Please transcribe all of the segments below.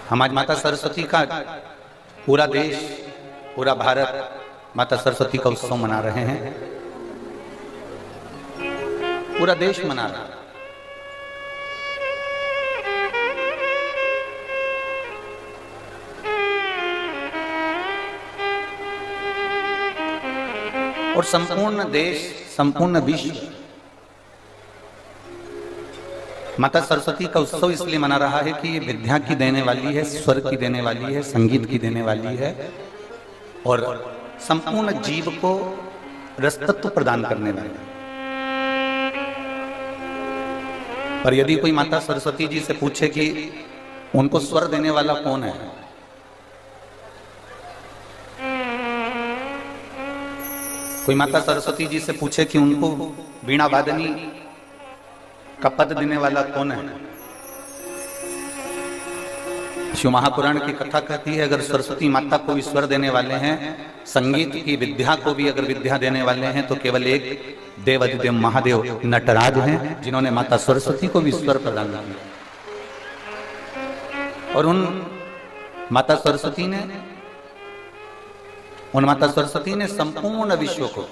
हम आज माता सरस्वती का पूरा देश, पूरा भारत माता सरस्वती का उत्सव मना रहे हैं। पूरा देश मना रहा है। और संपूर्ण देश, संपूर्ण विश्व माता सरस्वती का उत्सव इसलिए मना रहा है कि ये विद्या की देने वाली है, स्वर की देने वाली है, संगीत की देने वाली है और संपूर्ण जीव को रसतत्व प्रदान करने वाली है। पर यदि कोई माता सरस्वती जी से पूछे कि उनको स्वर देने वाला कौन है, कोई माता सरस्वती जी से पूछे कि उनको वीणा वादनी का पद देने वाला कौन है, शिव महापुराण की कथा कहती है अगर सरस्वती माता को भी स्वर देने वाले हैं, संगीत की विद्या को भी अगर विद्या देने वाले हैं, तो केवल एक देवाधिदेव महादेव नटराज हैं जिन्होंने माता सरस्वती को भी स्वर प्रदान किया। और उन माता सरस्वती ने संपूर्ण विश्व को,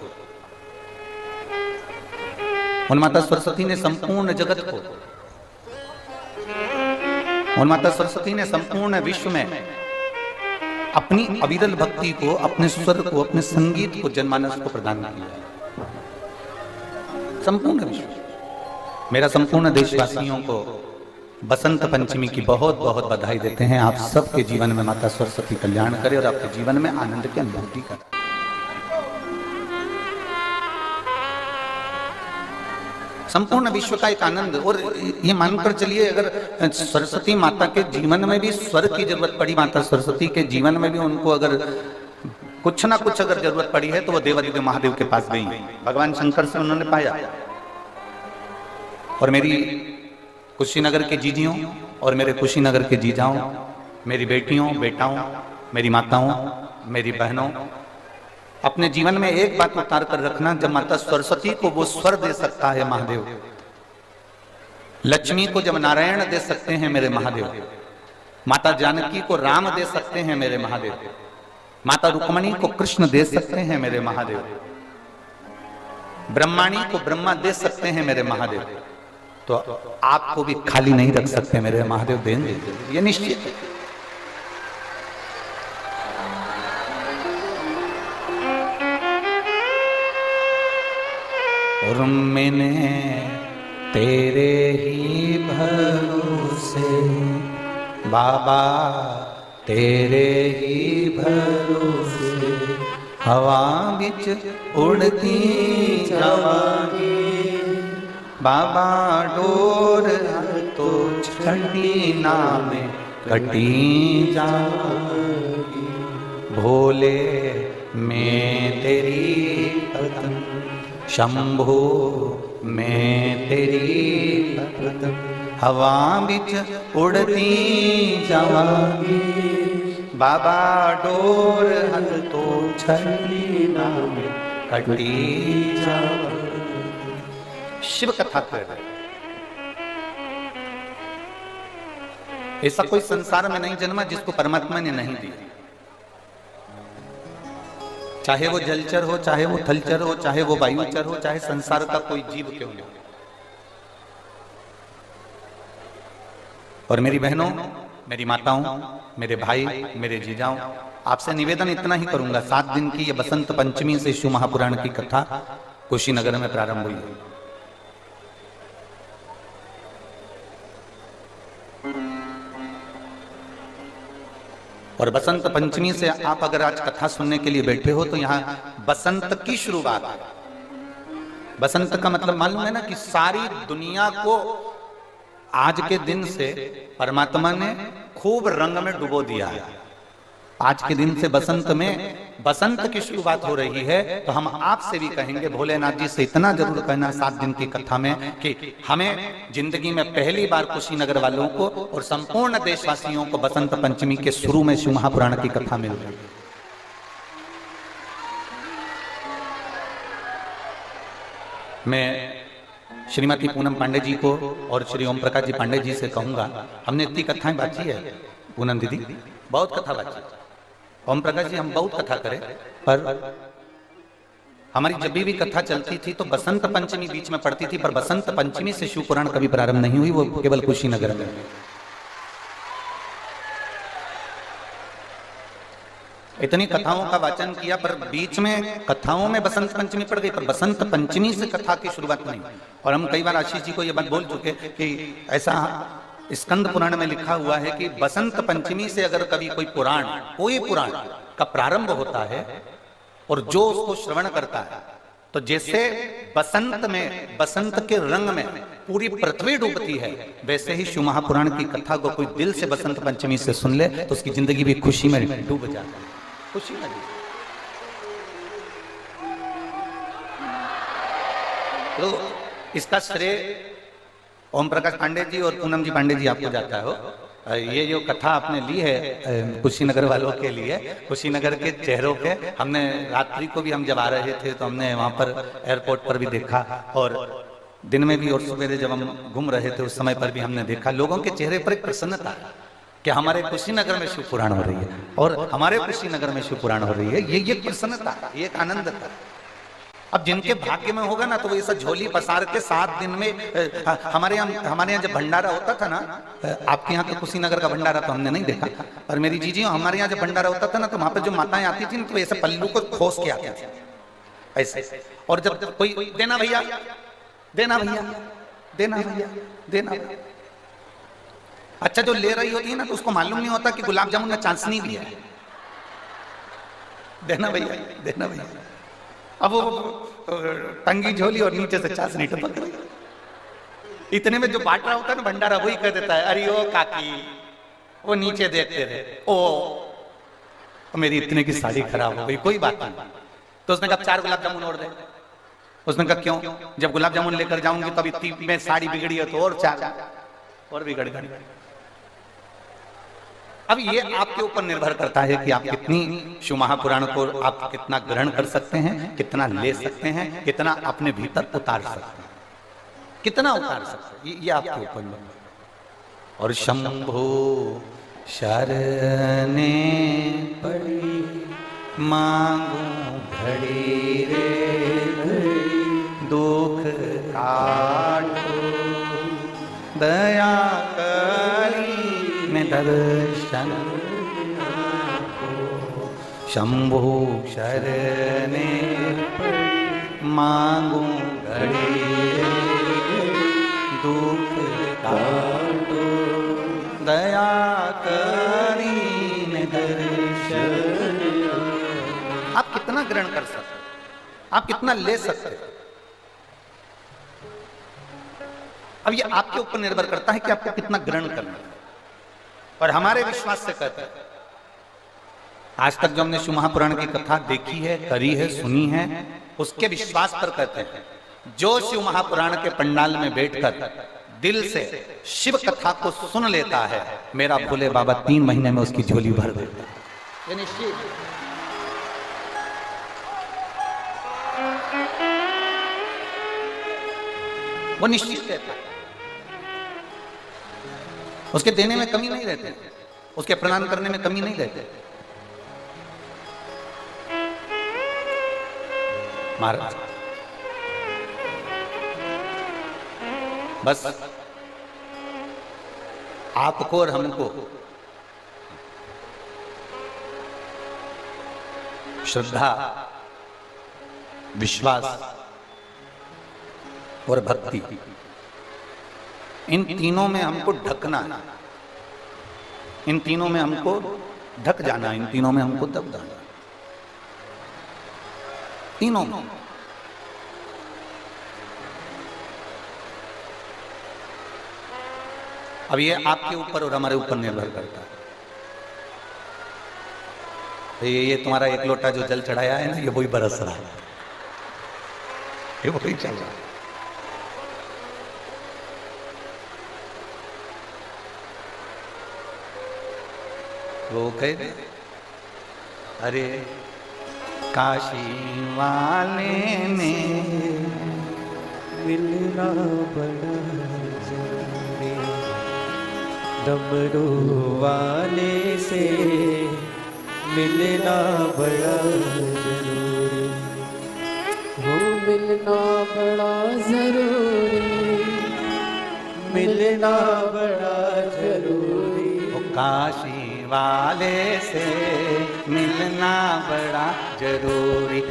उन माता सरस्वती ने संपूर्ण जगत को, उन माता सरस्वती ने संपूर्ण विश्व में अपनी अविरल भक्ति को, अपने स्वर को, अपने संगीत को, जनमानस को प्रदान किया। संपूर्ण विश्व। मेरा संपूर्ण देशवासियों को बसंत पंचमी की बहुत बहुत बधाई देते हैं। आप सबके जीवन में माता सरस्वती कल्याण करे और आपके जीवन में आनंद की अनुभूति करे। संपूर्ण विश्व का एक आनंद। और ये मानकर चलिए अगर सरस्वती माता के जीवन में भी स्वर की जरूरत पड़ी, माता सरस्वती के जीवन में भी उनको अगर कुछ ना कुछ अगर जरूरत पड़ी है, तो वो देवाधिदेव महादेव के पास गई। भगवान शंकर से उन्होंने पाया। और मेरी कुशीनगर के जीजियों और मेरे कुशीनगर के जीजाओं, मेरी बेटियों, बेटाओं, मेरी माताओं, मेरी बहनों, अपने जीवन में एक बात उतार कर रखना, जब माता सरस्वती को वो स्वर दे सकता है महादेव, लक्ष्मी को जब नारायण दे सकते हैं मेरे महादेव, माता जानकी को राम दे सकते हैं मेरे महादेव, माता रुक्मणी को कृष्ण दे सकते हैं मेरे महादेव, ब्रह्माणी को ब्रह्मा दे सकते हैं मेरे महादेव, तो आपको भी खाली नहीं रख सकते मेरे महादेव, देंगे, ये निश्चित है। और मैंने तेरे ही भरोसे बाबा, तेरे ही भरोसे हवा बिच उड़ती जावांगी बाबा, डोर तो छड़ी नाम कटी जावांगी, भोले मैं तेरी पतंग, शंभो मैं तेरी पतंग, हवा बिच उड़ती जावांगी बाबा, डोर हल तो छड़ी नाम कटी जावांगी। शिव कथा कर रहे। ऐसा कोई संसार में नहीं जन्मा जिसको परमात्मा ने नहीं दी, चाहे वो जलचर हो, चाहे वो थलचर हो, चाहे वो वायुचर हो, चाहे संसार का कोई जीव क्यों हो। और मेरी बहनों, मेरी माताओं, मेरे भाई, मेरे जीजाओं, आपसे निवेदन इतना ही करूंगा, 7 दिन की ये बसंत पंचमी से शिव महापुराण की कथा कुशीनगर में प्रारंभ हुई है। और बसंत पंचमी से आप अगर आज कथा सुनने के लिए बैठे हो, तो यहाँ बसंत की शुरुआत है। बसंत का मतलब मालूम है ना कि सारी दुनिया को आज के दिन से परमात्मा ने खूब रंग में डुबो दिया है। आज के दिन से बसंत में बसंत की शुरुआत हो रही है। तो हम आपसे भी कहेंगे, भोलेनाथ जी से इतना जरूर कहना 7 दिन की कथा में कि हमें जिंदगी में पहली बार कुशीनगर वालों को और संपूर्ण देशवासियों को बसंत पंचमी के शुरू में शिव महापुराण की कथा मिल रही है। मैं श्रीमती पूनम पांडे जी को और श्री ओम प्रकाश जी पांडे जी से कहूंगा, हमने इतनी कथाएं बांची है, पूनम दीदी बहुत कथा बातचीत, ओम प्रकाश जी हम बहुत कथा करें, पर हमारी जब भी कथा चलती थी तो बसंत पंचमी बीच में पड़ती थी, पर बसंत पंचमी से शिव पुराण कभी प्रारंभ नहीं हुई, वो केवल कुशीनगर में। इतनी कथाओं का वाचन किया, पर बीच में कथाओं में बसंत पंचमी पड़ गई, पर बसंत पंचमी से कथा की शुरुआत नहीं। और हम कई बार आशीष जी को यह बात बोल चुके कि ऐसा स्कंद पुराण में लिखा हुआ है कि बसंत पंचमी से अगर कभी कोई पुराण का प्रारंभ होता है और जो उसको श्रवण करता है, तो जैसे बसंत में, बसंत के रंग में पूरी पृथ्वी डूबती है, वैसे ही शिव महापुराण की कथा को कोई दिल से बसंत पंचमी से सुन ले तो उसकी जिंदगी भी खुशी में डूब जाती है, खुशी में। तो इसका श्रेय ओम प्रकाश पांडे जी और पूनम जी पांडे जी आपको जाता हो। ये जो कथा आपने ली है कुशीनगर वालों के लिए, कुशीनगर के चेहरों के, हमने रात्रि को भी हम जब आ रहे थे तो हमने वहां पर एयरपोर्ट पर भी देखा, और दिन में भी और सवेरे जब हम घूम रहे थे उस समय पर भी हमने देखा, लोगों के चेहरे पर एक प्रसन्नता कि हमारे कुशीनगर में शिव पुराण हो रही है और हमारे कुशीनगर में शिव पुराण हो रही है। ये प्रसन्नता, ये एक आनंद था। अब जिनके भाग्य में होगा ना तो वो ऐसा झोली पसार के 7 दिन में, हमारे यहाँ जब भंडारा होता था ना, आपके यहाँ का कुशीनगर का भंडारा तो हमने नहीं देखा, और मेरी जीजी हमारे यहाँ जब भंडारा होता था ना तो वहां पर जो माताएं आती थी तो ऐसे पल्लू को खोस के आती थी ऐसे, और जब कोई देना भैया देना भैया देना भैया देना, अच्छा जो ले रही होती है ना तो उसको मालूम नहीं होता कि गुलाब जामुन में चाशनी भी है, देना भैया देना भैया। अब वो टंगी झोली और नीचे से चाशनी टपक रही, इतने में जो बांट रहा होता है ना भंडारा वही कह देता है, अरे ओ काकी, वो नीचे देखते रहे, ओ मेरी इतने की साड़ी खराब हो गई, कोई बात नहीं। तो उसने कहा 4 गुलाब जामुन और दे। उसने कहा क्यों, जब गुलाब जामुन लेकर जाऊंगी तो अभी 3 में साड़ी बिगड़ी है तो और 4 और बिगड़ गई। अब ये आपके ऊपर निर्भर करता है कि आप कितनी शिव महापुराण को आप कितना ग्रहण कर सकते हैं, कितना ले सकते हैं, कितना अपने भीतर उतार सकते हैं, कितना उतार सकते हैं, ये आपके ऊपर निर्भर। और शंभो शरणे पड़ी मांगू घड़ी रे दुख काटो दया करी में दर्शन शंभो शरणे मांगू घड़ी दुख काटो दया करी में दर्शन। आप कितना ग्रहण कर सकते, आप कितना ले सकते, अब ये आपके ऊपर निर्भर करता है कि आपको कितना ग्रहण करना है। और हमारे विश्वास से कहते हैं, आज तक जो हमने शिव महापुराण की कथा देखी है, करी है, सुनी है, उसके विश्वास पर कहते हैं, जो शिव महापुराण के पंडाल में बैठकर दिल से शिव कथा को सुन लेता है, मेरा भोले बाबा 3 महीने में उसकी झोली भर देता है। वो निश्चित कहता है, उसके देने में कमी नहीं रहती, उसके प्रणाम करने में कमी नहीं रहती। महाराज बस आपको और हमको श्रद्धा, विश्वास और भक्ति, इन तीनों में हमको ढकना है, इन तीनों में हमको ढक जाना, इन तीनों में हमको दब जाना, तीनों में। अब ये आपके ऊपर और हमारे ऊपर निर्भर करता है। तो ये तुम्हारा 1 लोटा जो जल चढ़ाया है ना, ये वही बरस रहा है, ये वही चल रहा है। वो कहते अरे काशी वाले ने मिलना बड़ा जरूरी, डमरू वाले से मिलना बड़ा जरूरी, वो मिलना बड़ा जरूरी, मिलना बड़ा जरूरी। काशी वाले से मिलना बड़ा जरूरी।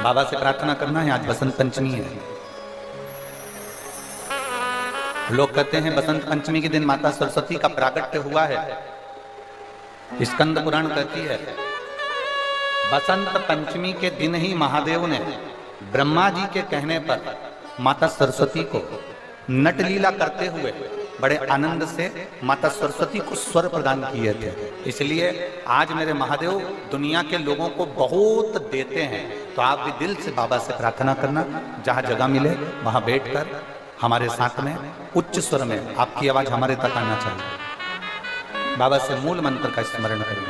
बाबा से प्रार्थना करना है। आज बसंत पंचमी है। लोग कहते हैं बसंत पंचमी के दिन माता सरस्वती का प्रागट्य हुआ है। स्कंद पुराण कहती है बसंत पंचमी के दिन ही महादेव ने ब्रह्मा जी के कहने पर माता सरस्वती को नटलीला करते हुए बड़े आनंद से माता सरस्वती को स्वर प्रदान किए थे। इसलिए आज मेरे महादेव दुनिया के लोगों को बहुत देते हैं। तो आप भी दिल से बाबा से प्रार्थना करना, जहां जगह मिले वहां बैठकर हमारे साथ में उच्च स्वर में आपकी आवाज हमारे तक आना चाहिए। बाबा से मूल मंत्र का स्मरण करें।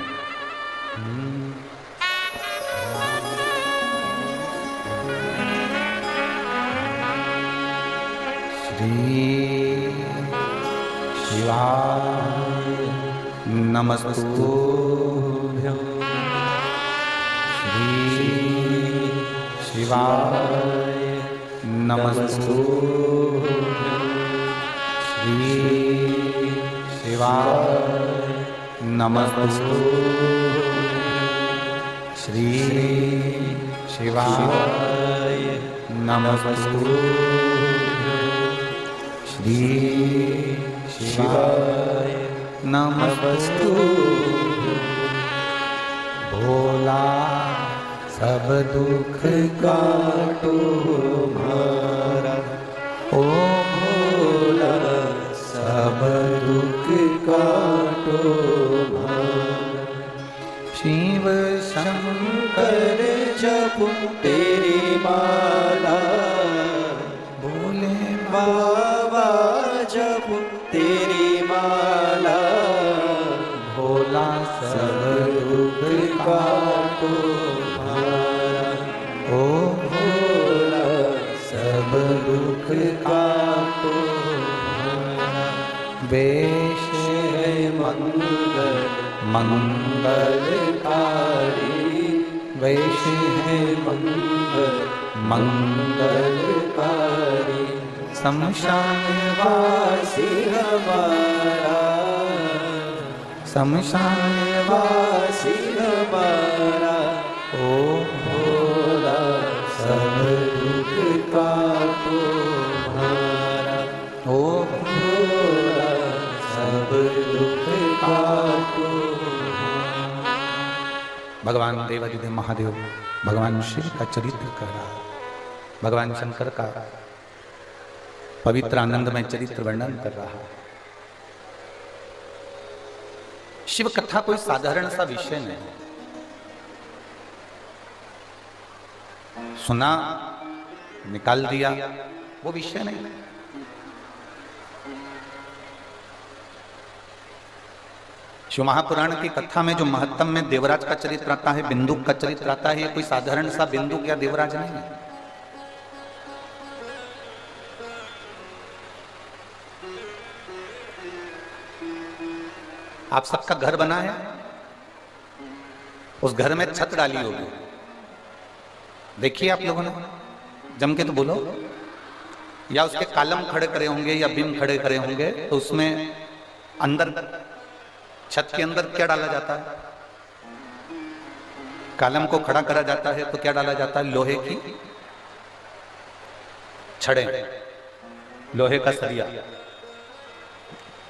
श्री शिवाय नमस्तुभ्यं। श्री शिवाय नमस्तुभ्यं। श्री शिवाय नमस्तुभ्यं। श्री शिवाय नमस्तुभ्यं। श्री शिवाय नमस्तुभ्यं। भोला सब दुख काटो हमारा, ओ भोला सब दुख काटो हमारा। शिव शंकर जपो तेरी माला, भोले बाबा जपो तेरी माला। भोला सब दुख काटो हमारा, ओ भोला सब दुख काटो हमारा। वेश है मंगल मंगलकारी, वेश है मंगल मंगलकारी। शमशान वासी हमारा, शमशान वासी हमारा। ओ भोला सब दुख काटो हमारा, ओ भोला सब दुख काटो हमारा। भगवान देवादिदेव महादेव भगवान शिव का चरित्र कर रहा है। भगवान शंकर का पवित्र आनंदमय चरित्र वर्णन कर रहा है। शिव कथा कोई साधारण सा विषय नहीं। सुना निकाल दिया वो विषय नहीं। शिव महापुराण की कथा में जो महत्तम में देवराज का चरित्र आता है, बिंदु का चरित्र आता है, ये कोई साधारण सा बिंदु या देवराज नहीं है। आप सबका घर बना है, उस घर में छत डाली होगी, देखिए आप लोगों ने, जम के तो बोलो। या उसके कॉलम खड़े करे होंगे या बीम खड़े करे होंगे, तो उसमें अंदर छत के अंदर क्या डाला जाता है? कॉलम को खड़ा करा जाता है तो क्या डाला जाता है? लोहे की छड़े, लोहे का सरिया।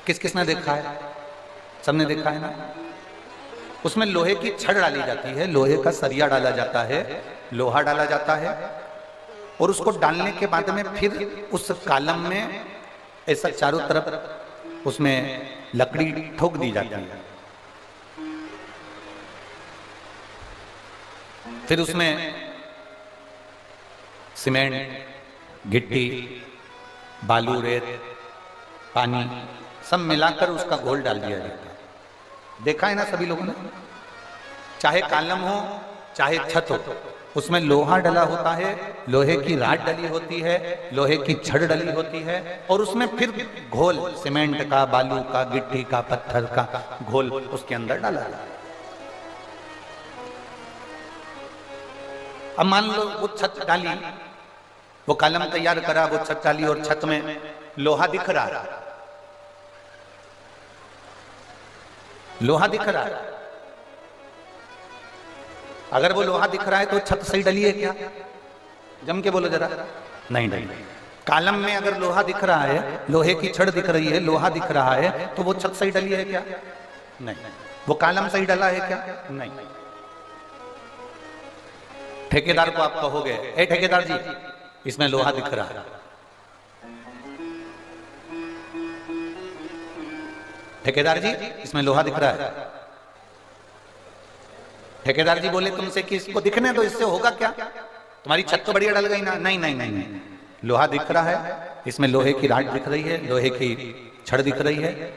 किस किस ने देखा है? सबने देखा है ना। उसमें लोहे की छड़ डाली जाती है, लोहे का सरिया डाला जाता है, लोहा डाला जाता है, और उसको डालने के बाद में फिर उस कॉलम में ऐसा चारों तरफ उसमें लकड़ी ठोक दी जाती है। फिर उसमें सीमेंट, गिट्टी, बालू, रेत, पानी सब मिलाकर उसका घोल डाल दिया जाता है। देखा है ना सभी लोगों ने। चाहे कॉलम हो चाहे छत हो, उसमें लोहा डला होता है, लोहे की राड डली होती है, लोहे की छड़ डली होती है, और उसमें फिर घोल सीमेंट का, बालू का, गिट्टी का, पत्थर का घोल उसके अंदर डाला जाता है। अब मान लो वो छत डाली, वो कॉलम तैयार करा, वो छत डाली और छत में लोहा दिख रहा है, लोहा दिख रहा है। अगर वो लोहा दिख रहा है तो छत सही डली है क्या? जम के बोलो जरा। नहीं डली। कॉलम में अगर लोहा दिख रहा है, लोहे की छड़ दिख रही है, लोहा दिख रहा है, तो वो छत सही डली है क्या? नहीं। वो कॉलम सही डला है क्या? नहीं। ठेकेदार को आप कहोगे, ए ठेकेदार जी, इसमें लोहा दिख रहा है। ठेकेदार जी, इसमें लोहा दिख रहा है। ठेकेदार जी बोले तुमसे कि इसको दिखने दो, इससे होगा क्या? तुम्हारी छत तो बढ़िया डल गई ना। नहीं नहीं नहीं नहीं, लोहा दिख रहा है, इसमें लोहे की राड दिख रही है, लोहे की छड़ दिख रही है,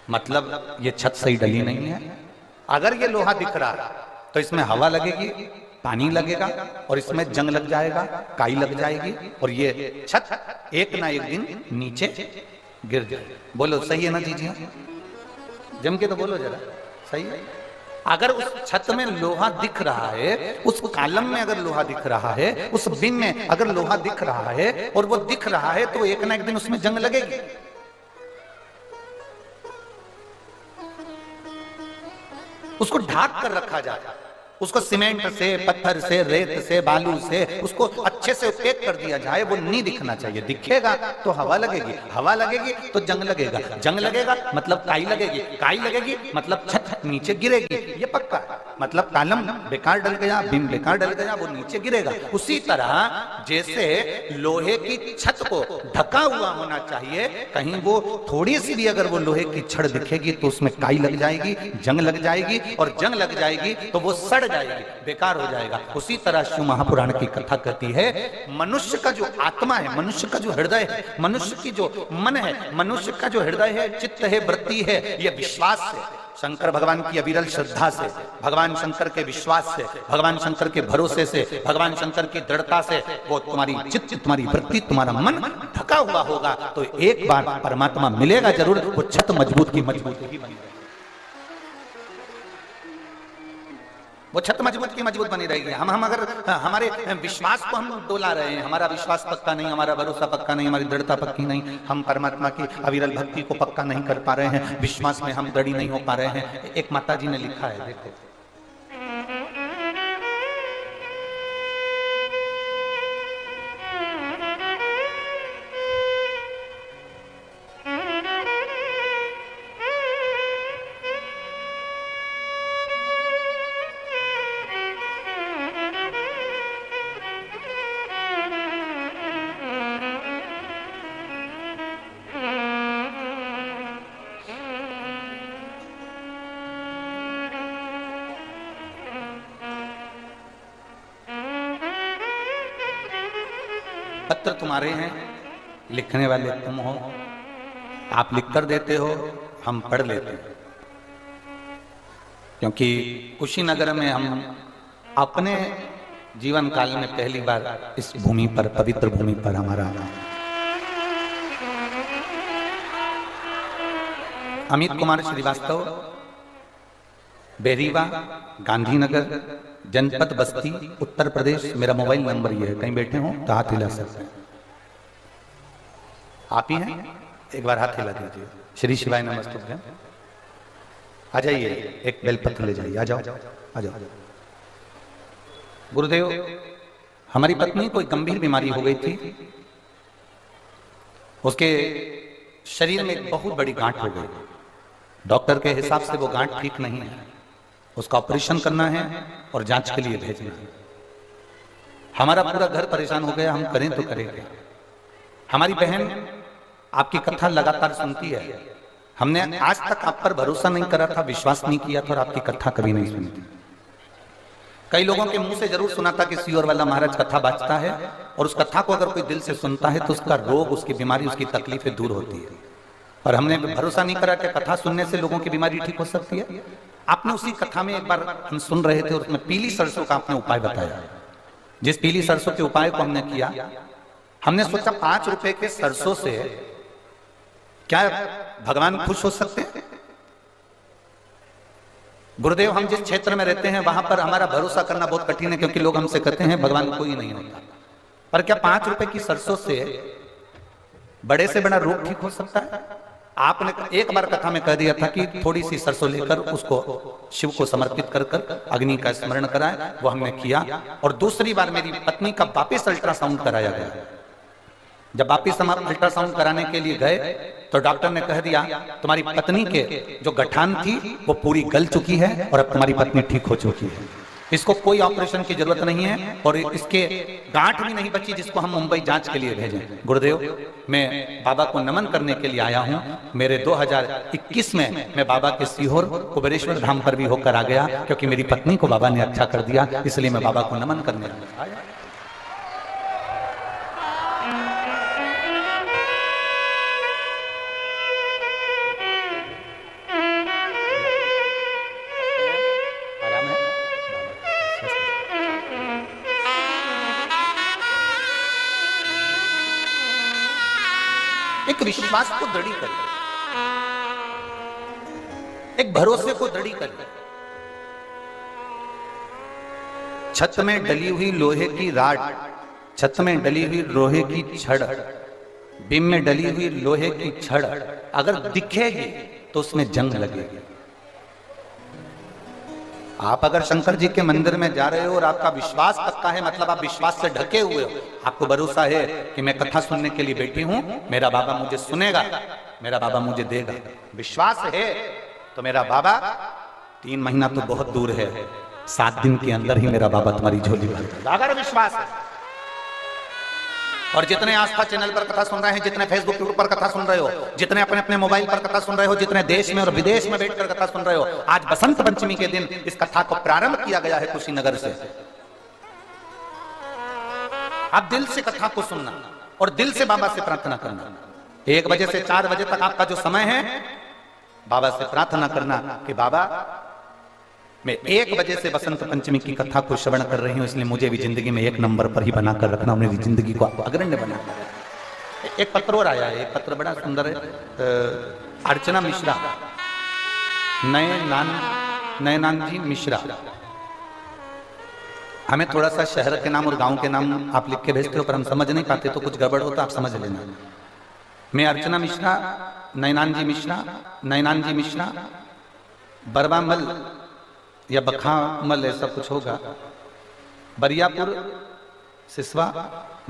मतलब ये छत सही डली नहीं है। अगर ये लोहा दिख रहा है तो इसमें हवा लगेगी, पानी लगेगा, और इसमें जंग लग जाएगा, काई लग जाएगी, और ये छत एक ना एक दिन नीचे गिर जाए। बोलो सही है ना जी? जम के तो बोलो जरा, सही है। अगर उस छत में लोहा दिख रहा है, उस कॉलम में अगर लोहा दिख रहा है, उस बीम में अगर लोहा दिख रहा है, और वो दिख रहा है, तो एक ना एक दिन उसमें जंग लगेगी। उसको ढाक कर रखा जाए, उसको सीमेंट से, पत्थर से, रेत से, बालू से उसको अच्छे से पैक कर दिया जाए। वो नहीं दिखना चाहिए। दिखेगा तो हवा लगेगी, हवा लगेगी तो जंग लगेगा, जंग लगेगा मतलब काई लगेगी, काई लगेगी मतलब छत नीचे गिरेगी। ये पक्का है। मतलब कॉलम बेकार डल गया, बीम बेकार डल गया, वो नीचे गिरेगा। उसी तरह जैसे लोहे की छत को ढका हुआ होना चाहिए, कहीं वो थोड़ी सी भी अगर वो लोहे की छड़ दिखेगी तो उसमें काई लग जाएगी, जंग लग जाएगी, और जंग लग जाएगी तो वो सड़ जाएगी, बेकार हो जाएगा। उसी तरह शिव महापुराण की कथा कहती है, मनुष्य का जो आत्मा है, मनुष्य का जो हृदय है, मनुष्य की जो मन है, मनुष्य का जो हृदय है, चित्त है, वृत्ति है, ये विश्वास से, शंकर भगवान की अविरल श्रद्धा से, भगवान शंकर के विश्वास से, भगवान शंकर के भरोसे से, भगवान शंकर की दृढ़ता से वो तुम्हारी चित्त, तुम्हारी वृत्ति, तुम्हारा मन ढका हुआ होगा तो एक बार परमात्मा मिलेगा जरूर। वो छत मजबूत की मजबूत ही बनी, वो छत मजबूत की मजबूत बनी रहेगी। हम अगर हमारे विश्वास को हम डोला रहे हैं, हमारा विश्वास पक्का नहीं, हमारा भरोसा पक्का नहीं, हमारी दृढ़ता पक्की नहीं, हम परमात्मा की अविरल भक्ति को पक्का नहीं कर पा रहे हैं, विश्वास में हम दृढ़ नहीं हो पा रहे हैं। एक माता जी ने लिखा है, देखो, पत्र तुम्हारे हैं, लिखने वाले तुम हो, आप लिख कर देते हो, हम पढ़ लेते हैं। क्योंकि कुशीनगर में हम अपने जीवन काल में पहली बार इस भूमि पर, पवित्र भूमि पर हमारा अमित कुमार श्रीवास्तव, बेरीवा, गांधीनगर, जनपद बस्ती, उत्तर प्रदेश। मेरा मोबाइल नंबर ये है, कहीं बैठे हो तो हाथ हिला सकते हैं। आप ही हैं? एक बार हाथ हिला दीजिए। श्री शिवाय नमस्तुभ्यं। आ जाइए, एक बेलपत्र ले जाइए। आ जाओ, आ जाओ। गुरुदेव, हमारी पत्नी कोई गंभीर बीमारी हो गई थी, उसके शरीर में एक बहुत बड़ी गांठ हो गई। डॉक्टर के हिसाब से वो गांठ ठीक नहीं है, उसका ऑपरेशन करना है और जांच के लिए भेजना है। हमारा पूरा घर परेशान हो गया, हम करें तो करें क्या। हमारी बहन आपकी कथा लगातार सुनती है, हमने आज तक आप पर भरोसा नहीं करा था, विश्वास नहीं किया था, और आपकी कथा कभी नहीं सुनी थी। कई लोगों के मुंह से जरूर सुना था कि सीहोर वाला महाराज कथा बाजता है, और उस कथा को अगर कोई दिल से सुनता है तो उसका रोग, उसकी बीमारी, उसकी तकलीफें दूर होती है। पर हमने भरोसा नहीं करा कि कथा सुनने से लोगों की बीमारी ठीक हो सकती है। आपने उसी कथा में एक बार हम सुन रहे थे, उसमें पीली सरसों का आपने उपाय बताया। जिस पीली सरसों के उपाय को हमने किया, हमने सोचा 5 रुपए के सरसों से क्या भगवान खुश हो सकते हैं? गुरुदेव, हम जिस क्षेत्र में रहते हैं वहां पर हमारा भरोसा करना बहुत कठिन है, क्योंकि लोग हमसे कहते हैं भगवान कोई नहीं होता। पर क्या 5 रुपए की सरसों से बड़े से बड़ा रोग ठीक हो सकता है? आपने एक बार कथा में कह दिया था कि थोड़ी सी सरसों लेकर उसको शिव को समर्पित कर कर अग्नि का स्मरण कराए, वो हमने किया। और दूसरी बार मेरी पत्नी का वापिस अल्ट्रासाउंड कराया गया। जब वापिस हम अल्ट्रासाउंड कराने के लिए गए तो डॉक्टर ने कह दिया तुम्हारी पत्नी के जो गठान थी वो पूरी गल चुकी है और अब तुम्हारी पत्नी ठीक हो चुकी है, इसको कोई ऑपरेशन की जरूरत नहीं है और इसके गांठ भी नहीं बची जिसको हम मुंबई जांच के लिए भेजें। गुरुदेव, मैं बाबा को नमन करने के लिए आया हूं। मेरे 2021 में मैं बाबा के सीहोर कुबेरेश्वर धाम पर भी होकर आ गया, क्योंकि मेरी पत्नी को बाबा ने अच्छा कर दिया, इसलिए मैं बाबा को नमन करने आया। एक विश्वास को दृढ़ी करिए, एक भरोसे को दृढ़ी करिए। छत में डली हुई लोहे की राड, छत में डली हुई लोहे की छड़, बीम में डली हुई लोहे की छड़ अगर दिखेगी तो उसमें जंग लगेगी। आप अगर शंकर जी के मंदिर में जा रहे हो और आपका विश्वास पक्का है, मतलब आप विश्वास से ढके हुए हो, आपको भरोसा है कि मैं कथा सुनने के लिए बैठी हूं, मेरा बाबा मुझे सुनेगा, मेरा बाबा मुझे देगा, विश्वास है तो मेरा बाबा 3 महीना तो बहुत दूर है, 7 दिन के अंदर ही मेरा बाबा तुम्हारी झोली भर देगा, अगर विश्वास है। और जितने आस्था चैनल पर कथा सुन रहे हैं, जितने फेसबुक यूट्यूब पर कथा सुन रहे हो, जितने अपने अपने मोबाइल पर कथा सुन रहे हो, जितने देश में और विदेश में बैठकर कथा सुन रहे हो, आज बसंत पंचमी के दिन इस कथा को प्रारंभ किया गया है कुशीनगर से। आप दिल से कथा को सुनना और दिल से बाबा से प्रार्थना करना। 1 बजे से 4 बजे तक आपका जो समय है, बाबा से प्रार्थना करना कि बाबा मैं 1 बजे से बसंत पंचमी की कथा को श्रवण कर रही हूं, इसलिए मुझे भी जिंदगी में 1 नंबर पर ही बनाकर रखना, मेरी जिंदगी को अग्रण्य बनाना। एक पत्र और आया है, एक पत्र बड़ा सुंदर है। अर्चना मिश्रा, नयनान जी मिश्रा। हमें थोड़ा सा शहर के नाम और गांव के नाम आप लिख के भेजते हो, पर हम समझ नहीं पाते, तो कुछ गड़बड़ हो तो आप समझ लेना। मैं अर्चना मिश्रा, नयनान जी मिश्रा, बरवामल या बखामल ऐसा कुछ होगा, बरियापुर सिसवा,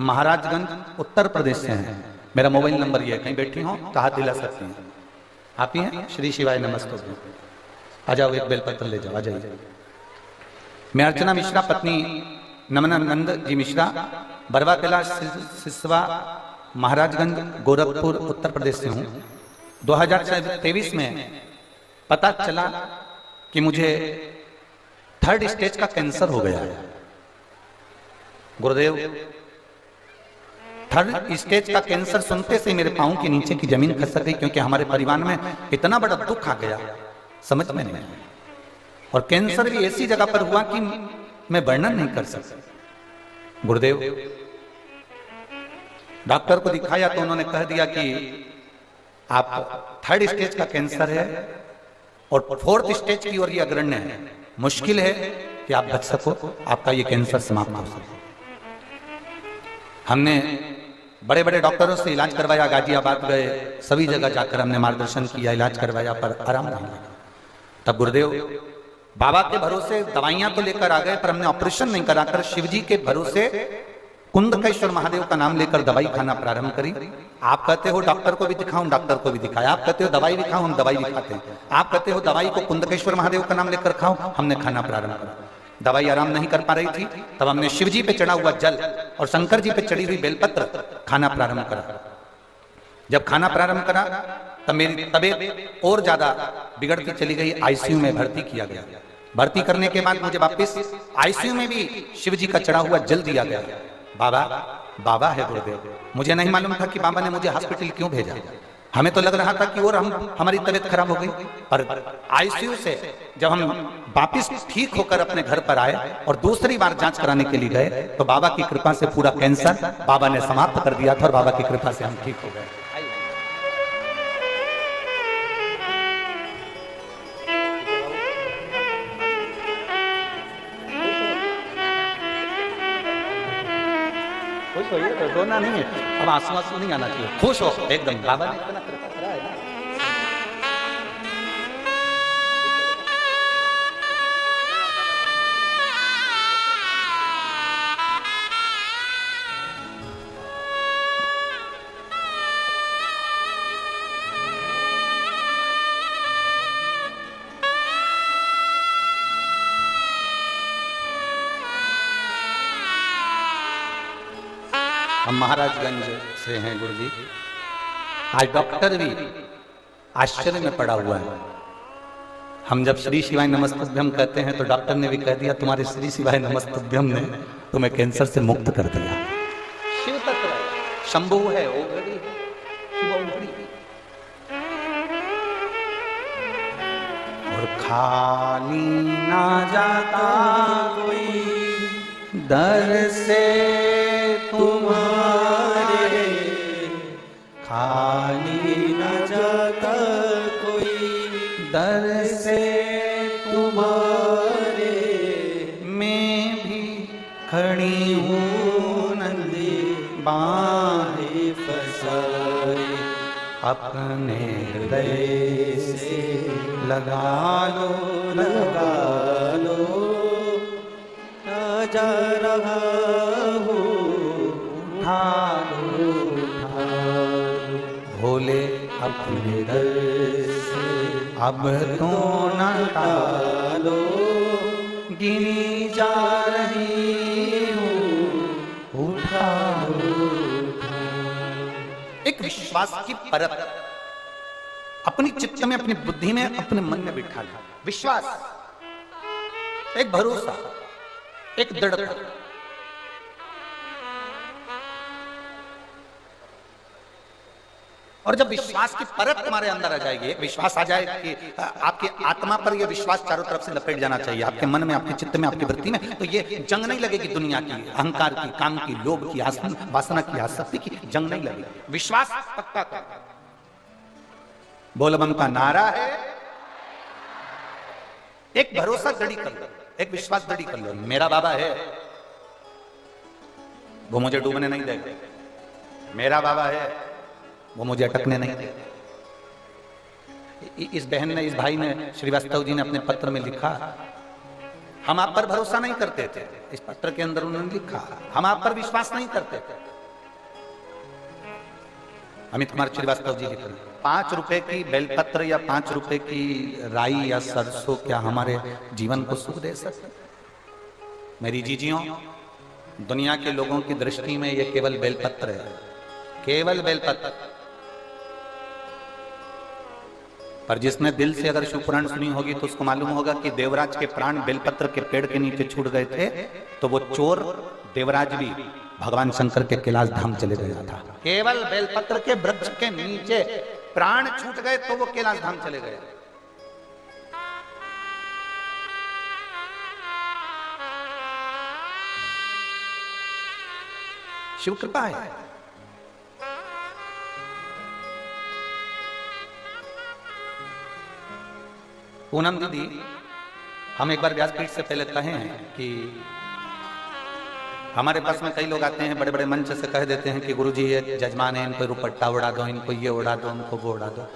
महाराजगंज, उत्तर प्रदेश से हैं। मेरा मोबाइल नंबर ये है, कहीं बैठी हो तो हाथ दिला सकती हैं। आप ही हैं? श्री शिवाय नमस्ते। आ जाओ, एक बेलपत्र ले जाओ, आ जाइए। मैं अर्चना मिश्रा, पत्नी नमनानंद जी मिश्रा, बरवा किला सिसवा, महाराजगंज, गोरखपुर, उत्तर प्रदेश से हूँ। 2023 में पता चला कि मुझे 3rd स्टेज का कैंसर हो गया है। गुरुदेव, 3rd स्टेज का कैंसर सुनते से मेरे पांव के नीचे की जमीन खसक गई, क्योंकि हमारे परिवार में इतना बड़ा दुख आ गया, समझ में नहीं आया। और कैंसर भी ऐसी जगह पर हुआ कि मैं वर्णन नहीं कर सकता। गुरुदेव, डॉक्टर को दिखाया तो उन्होंने कह दिया कि आप 3rd स्टेज का कैंसर है और 4th स्टेज की ओर ये अग्रण्य है, मुश्किल है कि आप बच सको, आपका ये कैंसर समाप्त हो सके। हमने बड़े बड़े डॉक्टरों से इलाज करवाया, गाजियाबाद गए, सभी जगह जाकर हमने मार्गदर्शन किया, इलाज करवाया, पर आराम नहीं लगा। तब गुरुदेव बाबा के भरोसे दवाइयां तो लेकर आ गए, पर हमने ऑपरेशन नहीं कराकर शिवजी के भरोसे कुंदकेश्वर महादेव का नाम लेकर दवाई खाना प्रारंभ करी। आप कहते हो डॉक्टर को भी दिखाऊं, डॉक्टर को भी दिखाया। आप कहते हो दवाई भी खाऊं, हम दवाई भी खाते हैं। आप कहते हो दवाई को कुंदकेश्वर महादेव का नाम लेकर खाओ, हमने खाना प्रारंभ करा। दवाई आराम नहीं कर पा रही थी, तब हमने शिवजी पे चढ़ा हुआ जल और शंकर जी पे चढ़ी हुई बेलपत्र खाना प्रारंभ करा। जब खाना प्रारंभ करा तब मेरी तबीयत और ज्यादा बिगड़ती चली गई, आईसीयू में भर्ती किया गया। भर्ती करने के बाद मुझे वापस आईसीयू में भी शिवजी का चढ़ा हुआ जल दिया गया। बाबा, बाबा है गुरुदेव। मुझे नहीं मालूम था कि बाबा ने मुझे हॉस्पिटल क्यों भेजा। हमें तो लग रहा था कि और हमारी तबीयत खराब हो गई, पर आईसीयू से जब हम वापिस ठीक होकर अपने घर पर आए और दूसरी बार जांच कराने के लिए गए तो बाबा की कृपा से पूरा कैंसर बाबा ने समाप्त कर दिया था और बाबा की कृपा से हम ठीक हो गए। खुश होइए, तो रोना नहीं है, अब आंसू आंसू नहीं आना चाहिए, खुश हो एकदम, बाबा ने इतना कृपा करा है ना। हम महाराजगंज से हैं गुरु जी। आज डॉक्टर भी आश्चर्य में पड़ा हुआ है। हम जब श्री शिवाय नमस्तुभ्यम कहते हैं तो डॉक्टर ने भी कह दिया तुम्हारे श्री शिवाय नमस्तुभ्यम ने तुम्हें कैंसर से मुक्त कर दिया। शिव तत्व शंभु है, ओघड़ी है, शिव ओघड़ी। और खाली ना जाता कोई दर से तुम्हारे, खाली न जाता कोई दर से तुम्हारे, मैं भी खड़ी हूँ नंदी बाहें फसाए, अपने हृदय से लगा लो लगा लो, जा रहा हूँ भोले अपने दर से अब तो न टालो, गिनी जा रही हूँ उठा लो। एक विश्वास की परत अपनी चित्त में, अपनी बुद्धि में, अपने मन में बिठा लो। विश्वास, एक भरोसा, एक दृढ़ता। और जब विश्वास की परत तुम्हारे अंदर आ जाएगी, विश्वास आ जाए कि आपकी आत्मा पर यह विश्वास चारों तरफ से लपेट जाना चाहिए, आपके मन में, आपके चित्त में, आपकी वृत्ति में, तो ये जंग नहीं लगेगी दुनिया की, अहंकार की, काम की, लोभ की, वासना की, आसक्ति की जंग नहीं लगेगी। विश्वास पक्का कर, बोल बम का नारा है। एक भरोसा दृढ़ कर लो, एक विश्वास दृढ़ कर लो, मेरा बाबा है, वो मुझे डूबने नहीं देगा, मेरा बाबा है, वो मुझे अटकने नहीं देगा। इस बहन ने, इस भाई ने, श्रीवास्तव जी ने अपने पत्र में लिखा, हम आप पर भरोसा नहीं करते थे। इस पत्र के अंदर उन्होंने लिखा, हम आप पर विश्वास नहीं करते थे। अमित कुमार श्रीवास्तव जी लिख रहे, 5 रुपए की बेलपत्र या 5 रुपए की राई या सरसों क्या हमारे जीवन को सुख दे सकते? मेरी जीजियों, दुनिया के लोगों की दृष्टि में यह केवल बेलपत्र है, केवल बेलपत्र। पर जिसने दिल से अगर शिव पुराण सुनी होगी तो उसको मालूम होगा कि देवराज के प्राण बेलपत्र के पेड़ के नीचे छूट गए थे, तो वो चोर देवराज भी भगवान शंकर के कैलाश धाम चले गया था। केवल बेलपत्र के वृक्ष के नीचे प्राण छूट गए तो वो कैलाश धाम चले गए। शिव कृपा है। पूनम दीदी, हम एक बार व्यासपीठ से पहले कहे हैं कि हमारे पास में कई लोग आते हैं, बड़े बड़े मंच से कह देते हैं कि गुरुजी ये जजमान है, इनको रुपट्टा उड़ा दो, इनको ये उड़ा दो, उनको वो उड़ा दो।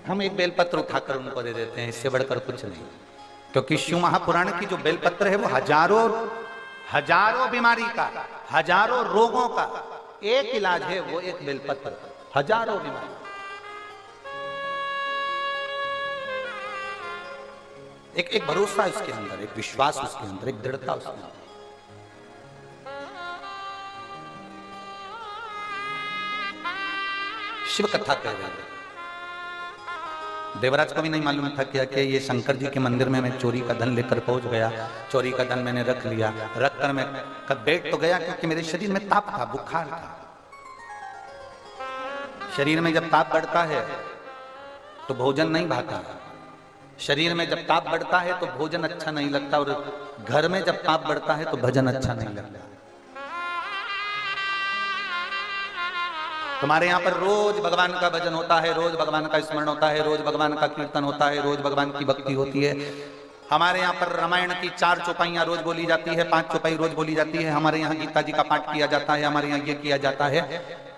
हम एक बेलपत्र उठाकर उनको दे देते हैं, इससे बढ़कर कुछ नहीं। क्योंकि शिव महापुराण की जो बेलपत्र है वो हजारों बीमारी का, हजारों रोगों का एक इलाज है, वो एक बेलपत्र, हजारों बीमारी। एक भरोसा उसके अंदर, एक विश्वास उसके अंदर, एक दृढ़ता उसके अंदर। शिव कथा कह रहे हैं। देवराज को भी नहीं मालूम था क्या कि ये शंकर जी के मंदिर में मैं चोरी का धन लेकर पहुंच गया, चोरी का धन मैंने रख लिया, रखकर मैं कब बैठ तो गया क्योंकि मेरे शरीर में ताप था, बुखार था। शरीर में जब ताप बढ़ता है तो भोजन नहीं भाता, शरीर में जब ताप बढ़ता है तो भोजन अच्छा नहीं लगता, और घर में जब ताप बढ़ता है तो भजन अच्छा नहीं लगता। तुम्हारे यहाँ पर रोज भगवान का भजन होता है, रोज भगवान का स्मरण होता है, रोज भगवान का कीर्तन होता है, रोज भगवान की भक्ति होती है। हमारे यहाँ पर रामायण की 4 चौपाइयाँ रोज बोली जाती है, 5 चौपाई रोज बोली जाती है। हमारे यहाँ गीता जी का पाठ किया जाता है, हमारे यहाँ ये किया जाता है।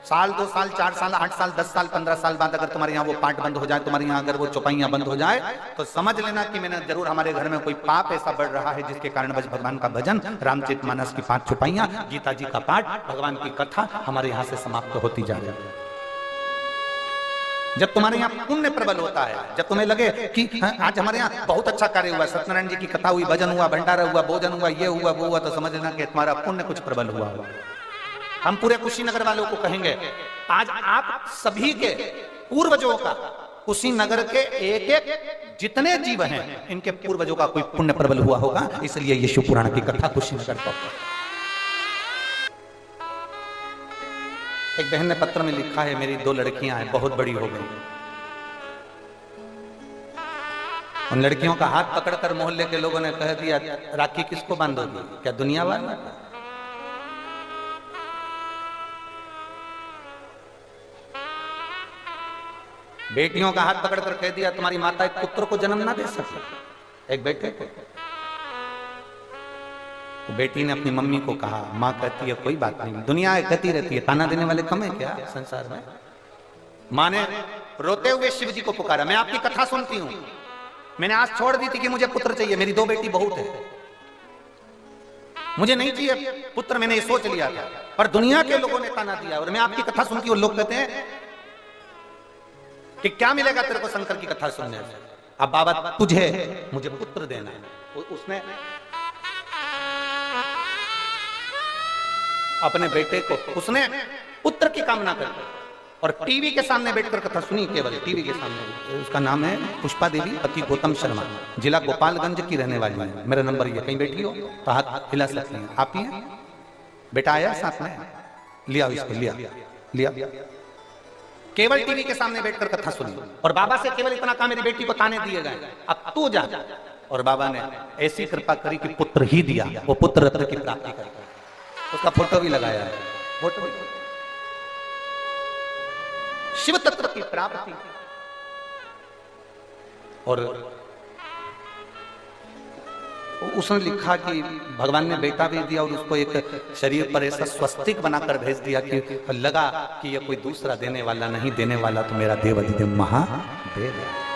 साल 2 साल 4 साल 8 साल 10 साल 15 साल बाद अगर तुम्हारे यहाँ वो पाठ बंद हो जाए, तुम्हारे यहाँ अगर वो चौपाइयाँ बंद हो जाए, तो समझ लेना कि मैंने जरूर हमारे घर में कोई पाप ऐसा बढ़ रहा है जिसके कारण बस भगवान का भजन, रामचरितमानस की 5 चौपाइयाँ, गीता जी का पाठ, भगवान की कथा हमारे यहाँ से समाप्त होती जा रही है। जब तुम्हारे यहाँ पुण्य प्रबल होता है, जब तुम्हें लगे कि आज हमारे यहाँ बहुत अच्छा कार्य हुआ, सत्यनारायण जी की कथा हुई, भजन हुआ, भंडारा हुआ, भोजन हुआ, ये हुआ वो हुआ, तो समझ लेना कि तुम्हारा पुण्य कुछ प्रबल हुआ। हम पूरे कुशीनगर वालों को कहेंगे, आज आप सभी के पूर्वजों का, कुशीनगर के एक एक जितने जीव हैं, इनके पूर्वजों का कोई पुण्य प्रबल हुआ होगा, इसलिए ये शिव पुराण की कथा कुशीनगर पर। एक बहन ने पत्र में लिखा है, मेरी 2 लड़कियां हैं, बहुत बड़ी हो गई। उन लड़कियों का हाथ पकड़कर मोहल्ले के लोगों ने कह दिया, राखी किसको बांधोगी, क्या दुनिया वाला? बेटियों का हाथ पकड़कर कह दिया, तुम्हारी माता एक पुत्र को जन्म ना दे सकती, एक बेटे को। तो बेटी ने अपनी मम्मी को कहा, माँ कहती है कोई बात नहीं, दुनिया कहती रहती है, ताना देने वाले कम है क्या संसार में। माँ ने रोते हुए शिव जी को पुकारा, मैं आपकी कथा सुनती हूँ, मैंने आज छोड़ दी थी कि मुझे पुत्र चाहिए, मेरी 2 बेटी बहुत है, मुझे नहीं चाहिए पुत्र, मैंने ये सोच लिया था, पर दुनिया के लोगों ने ताना दिया, और मैं आपकी कथा सुनती हूँ। लोग कहते हैं कि क्या मिलेगा तेरे को शंकर की कथा सुनने से, अब बाबा तुझे मुझे पुत्र देना है। उसने अपने बेटे को, उसने पुत्र की कामना कर, और टीवी के सामने बैठकर कथा सुनी, केवल टीवी के सामने। उसका नाम है पुष्पा देवी, पति गौतम शर्मा, जिला गोपालगंज की रहने वाली है। मेरा नंबर ये, कहीं बैठी हो तो हाथ हिला सकते हैं। आप ही हैं? बेटा आया साथ में, लिया इसको, लिया। केवल टीवी के सामने बैठकर कथा सुनी, और बाबा से केवल इतना कहा, मेरी बेटी को ताने दिए गए, अब तू जा। और बाबा ने ऐसी कृपा करी कि पुत्र ही दिया, वो पुत्र रत्न की प्राप्ति कर, उसका फोटो भी लगाया है, फोटो भी। शिव तत्व की प्राप्ति। और उसने लिखा कि भगवान ने बेटा भी दिया, और उसको एक शरीर पर ऐसा स्वस्तिक बनाकर भेज दिया कि लगा कि ये कोई दूसरा देने वाला नहीं, देने वाला तो मेरा देवाधिदेव महादेव है,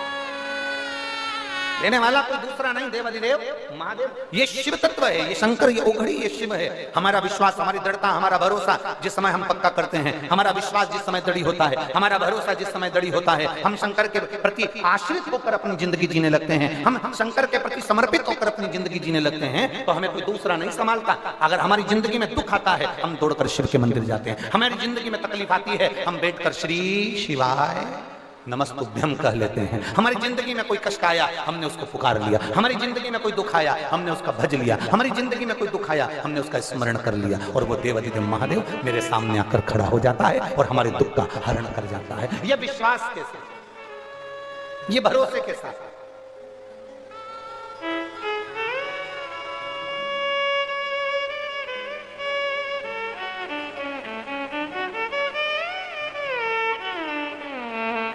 देने वाला कोई दूसरा नहीं, देवाधिदेव महादेव। ये शिव तत्व है, ये शंकर, ये ओघड़ी, ये शिव है। हमारा विश्वास, हमारी दृढ़ता, हमारा भरोसा जिस समय हम पक्का करते हैं, हमारा विश्वास जिस समय दृढ़ होता है, हमारा भरोसा जिस समय दृढ़ होता है, हम शंकर के प्रति आश्रित होकर अपनी जिंदगी जीने लगते हैं, हम शंकर के प्रति समर्पित होकर अपनी जिंदगी जीने लगते हैं, तो हमें कोई दूसरा नहीं संभालता। अगर हमारी जिंदगी में दुख आता है, हम दौड़कर शिव के मंदिर जाते हैं। हमारी जिंदगी में तकलीफ आती है, हम बैठकर श्री शिवाय नमस्तुभ्यम कह लेते हैं। हमारी जिंदगी में कोई कष्ट आया, हमने उसको पुकार लिया। हमारी जिंदगी में कोई दुख आया, हमने उसका भज लिया। हमारी जिंदगी में कोई दुख आया, हमने उसका स्मरण कर लिया, और वो देवाधिदेव महादेव मेरे सामने आकर खड़ा हो जाता है और हमारे दुख का हरण कर जाता है। ये विश्वास के साथ, ये भरोसे के साथ।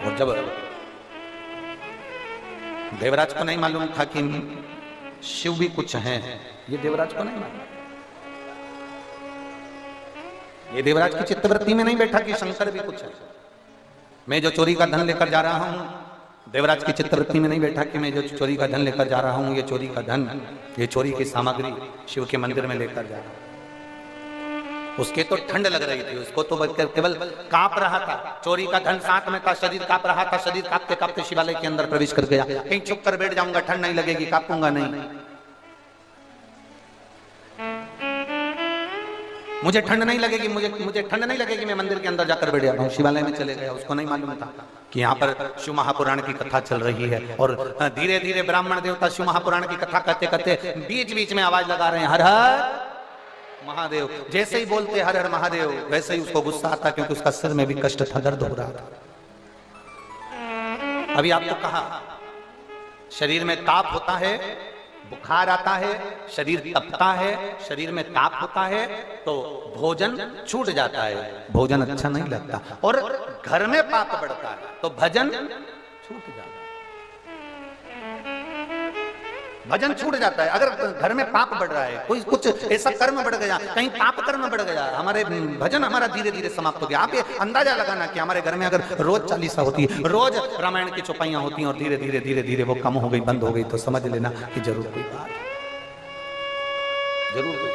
और जब देवराज को नहीं मालूम था कि शिव भी कुछ हैं, ये देवराज को नहीं मालूम, ये देवराज की चित्तवृत्ति में नहीं बैठा कि शंकर भी कुछ है। मैं जो चोरी का धन लेकर जा रहा हूं, देवराज की चित्तवृत्ति में नहीं बैठा कि मैं जो चोरी का धन लेकर जा रहा हूं, ये चोरी का धन, ये चोरी की सामग्री शिव के मंदिर में लेकर जा रहा हूं। उसके तो ठंड लग रही थी, उसको तो केवल कांप रहा था। चोरी का धन साथ में था, शरीर कांप रहा था। शरीर कांपते कांपते शिवालय के अंदर प्रवेश कर गया। कहीं छुप कर बैठ जाऊंगा, ठंड नहीं लगेगी, कांपूंगा नहीं, मुझे ठंड नहीं लगेगी, मुझे ठंड नहीं लगेगी, मैं मंदिर के अंदर जाकर बैठ जाता हूँ। शिवालय में चले गया। उसको नहीं मालूम था कि यहाँ पर शिव महापुराण की कथा चल रही है, और धीरे धीरे ब्राह्मण देवता शिव महापुराण की कथा कहते कहते बीच बीच में आवाज लगा रहे हैं, हर हर महादेव। जैसे ही बोलते हर हर महादेव वैसे ही उसको गुस्सा आता, क्योंकि उसका सिर में भी कष्ट था, दर्द हो रहा था। अभी आपको कहा शरीर में ताप होता है, बुखार आता है, शरीर तपता है, शरीर में ताप होता है तो भोजन छूट जाता है, भोजन अच्छा नहीं लगता, और घर में पाप बढ़ता है तो भजन छूट जाता है, भजन छूट जाता है। अगर घर में पाप बढ़ रहा है, कोई कुछ ऐसा कर्म बढ़ गया, कहीं पाप कर्म बढ़ गया, हमारे भजन हमारा धीरे धीरे समाप्त हो गया। आप ये अंदाजा लगाना कि हमारे घर में अगर रोज चालीसा होती है, रोज रामायण की चौपाइयां होती हैं और धीरे धीरे धीरे धीरे वो कम हो गई, बंद हो गई, तो समझ लेना कि जरूर कोई बात है, जरूर कोई।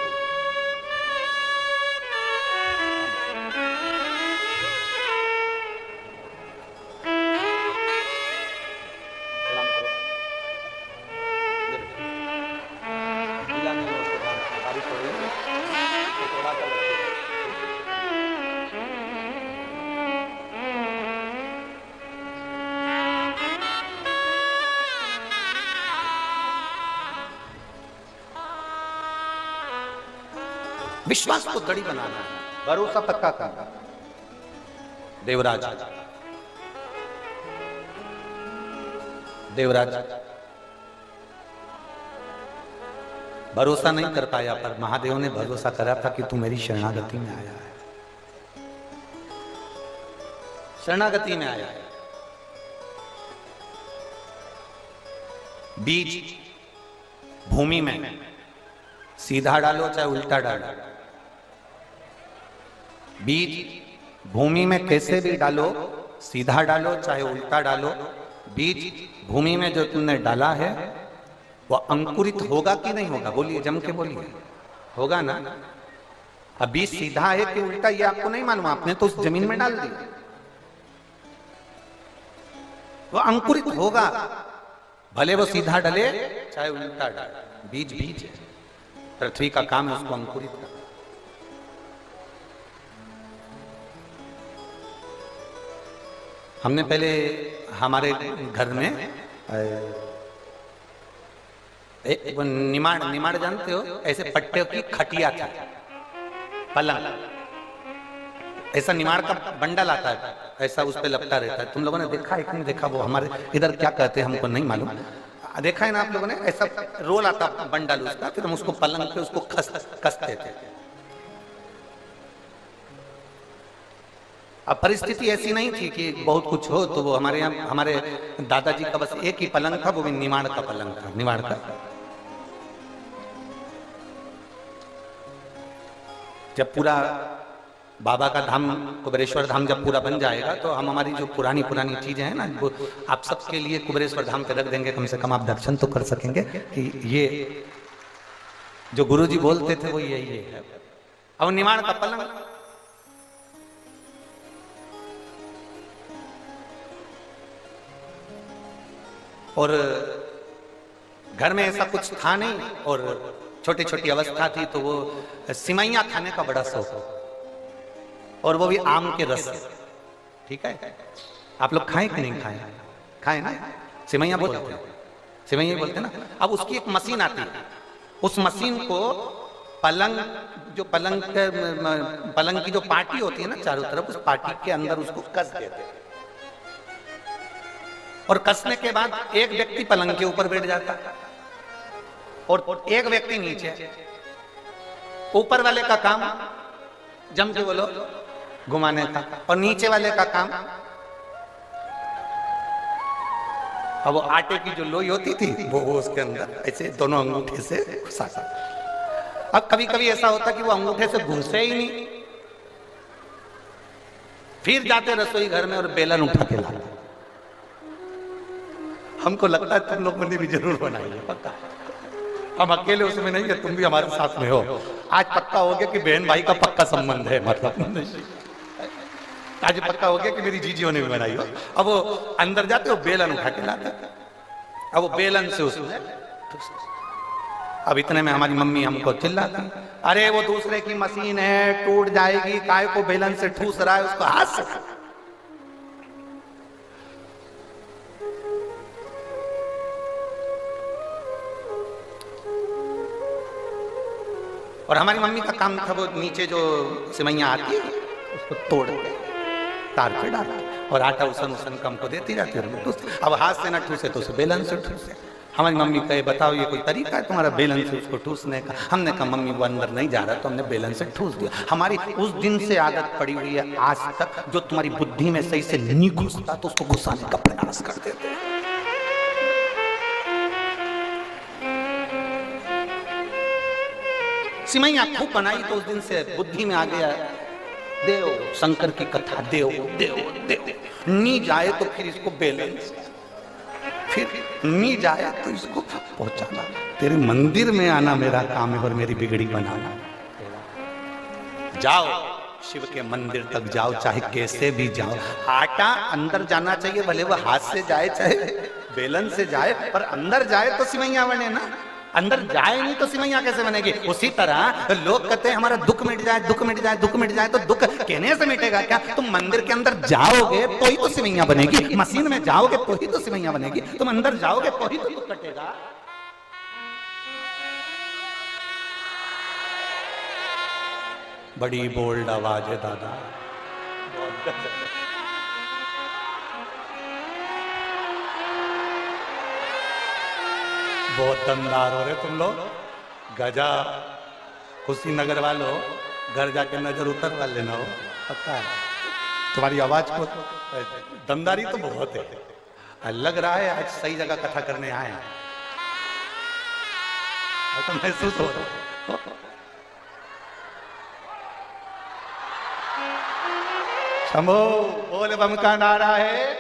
विश्वास को दड़ी बनाना है, भरोसा पक्का करना। देवराज भरोसा नहीं कर पाया, पर महादेव ने भरोसा करा था कि तू मेरी शरणागति में आया है, शरणागति में आया है। बीज भूमि में सीधा डालो चाहे उल्टा डालो, बीज भूमि में कैसे भी डालो, सीधा डालो चाहे उल्टा डालो, बीज भूमि में जो तुमने डाला है वो अंकुरित होगा कि नहीं होगा? बोलिए, जम के बोलिए, होगा ना? अब बीज सीधा है कि उल्टा ये आपको नहीं मालूम, आपने तो उस जमीन में डाल दिया, वो अंकुरित होगा, भले वो सीधा डले चाहे उल्टा डाले, बीज बीज है, पृथ्वी का काम है उसको अंकुरित करना। हमने पहले हमारे घर में निमाड़, निमाड़ जानते हो, ऐसे पट्टे की खटिया थी, पलंग, ऐसा निमाड़ का बंडल आता है, ऐसा उस पे लपटा रहता है। तुम लोगों ने देखा है कि नहीं देखा? वो हमारे इधर क्या कहते हैं हमको नहीं मालूम, देखा है ना आप लोगों ने? ऐसा रोल आता बंडल उसका, फिर हम उसको पलंग पे उसको कसते थे। अब परिस्थिति ऐसी नहीं थी कि बहुत कुछ हो, तो वो हमारे यहाँ हमारे दादाजी का बस एक ही पलंग था, वो भी निमाड़ का पलंग था, निमाड़ का। जब पूरा बाबा का धाम, कुबेरेश्वर धाम जब पूरा बन जाएगा तो हम हमारी जो पुरानी पुरानी चीजें हैं ना, वो आप सबके लिए कुबेरेश्वर धाम पे रख देंगे, कम से कम आप दर्शन तो कर सकेंगे कि ये जो गुरुजी बोलते थे वो यही है। अब निमाड़ का पलंग, और घर में ऐसा कुछ था नहीं, और छोटी छोटी अवस्था थी, तो वो सिमैया खाने का बड़ा शौक, और वो भी आम के रस। ठीक है, आप लोग खाएं कि नहीं खाएं? खाएं ना, सिमैया बोलते हैं, सिमैया बोलते हैं ना। अब उसकी एक मशीन आती है, उस मशीन को पलंग, जो पलंग की जो पार्टी होती है ना चारों तरफ, उस पार्टी के अंदर उसको कस देते हैं, और कसने के बाद एक व्यक्ति पलंग के ऊपर बैठ जाता और एक व्यक्ति नीचे। ऊपर वाले का काम जम के बोलो घुमाने का, और नीचे वाले का काम, अब वो आटे की जो लोई होती थी वो उसके अंदर ऐसे दोनों अंगूठे से घुसा। अब कभी कभी ऐसा होता कि वो अंगूठे से घुसे ही नहीं, फिर जाते रसोई घर में और बेलन उठा के लाते। हमको लगता है तुम लोगों ने भी जरूर बनाई है, पक्का। हम अकेले उसमें नहीं है, तुम भी हमारे साथ में हो। आज पक्का हो गया कि बहन भाई का पक्का संबंध है, मतलब आज पक्का हो गया कि मेरी जीजियों ने भी बनाई हो। अब वो अंदर जाते हो, बेलन उठा के लाते, अब वो बेलन से उसमें, अब इतने में हमारी मम्मी हमको चिल्लाती, अरे वो दूसरे की मशीन है, टूट जाएगी, काय को बेलन से ठूस रहा है, उसको हाथ से। और हमारी मम्मी का काम था वो नीचे जो सिमैया आती है उसको तोड़ के तार पे डाल और आटा उसन उसन कम को देती जाती है। अब हाथ से ना ठूसे तो उसे बेलन से ठूसे। हमारी मम्मी कहे बताओ ये कोई तरीका है तुम्हारा बेलन से उसको ठूसने का? हमने कहा मम्मी वो अंदर नहीं जा रहा तो हमने बेलन से ठूस दिया। हमारी उस दिन से आदत पड़ी हुई है आज तक, जो तुम्हारी बुद्धि में सही से नहीं घुसता तो उसको घुसाने का प्रयास कर देते हैं। सिमैया खूब बनाई तो उस दिन से बुद्धि में आ गया देव शंकर की कथा, देव देव देव। नी जाए तो फिर इसको बेलन से, फिर नी जाए तो इसको पहुंचाना। तेरे मंदिर में आना मेरा काम है और मेरी बिगड़ी बनाना। जाओ शिव के मंदिर तक जाओ, चाहे कैसे भी जाओ। आटा अंदर जाना चाहिए, भले वो हाथ से जाए चाहे बेलन से जाए, पर अंदर जाए तो सिमैया बने ना। अंदर जाए नहीं तो सिमैया कैसे बनेगी? उसी तरह लोग कहते हैं हमारा दुख मिट जाए, दुख मिट जाए, दुख मिट जाए, तो दुख कहने से मिटेगा क्या? तुम मंदिर के अंदर जाओगे तो ही तो सिमैया बनेगी। मशीन में जाओगे तो ही तो सिमैया बनेगी। तुम अंदर जाओगे तो ही तो दुख कटेगा। बड़ी बोल्ड आवाज है दादा, बहुत दमदार हो रहे तुम लोग। गजा कुशीनगर वालों, घर जाके नजर उतरवा लेना हो, पक्का है। तुम्हारी आवाज को दमदारी तो बहुत है। लग रहा है आज सही जगह कथा करने आए हैं, तो महसूस हो रहा है। शंभो बोल बम का नारा है।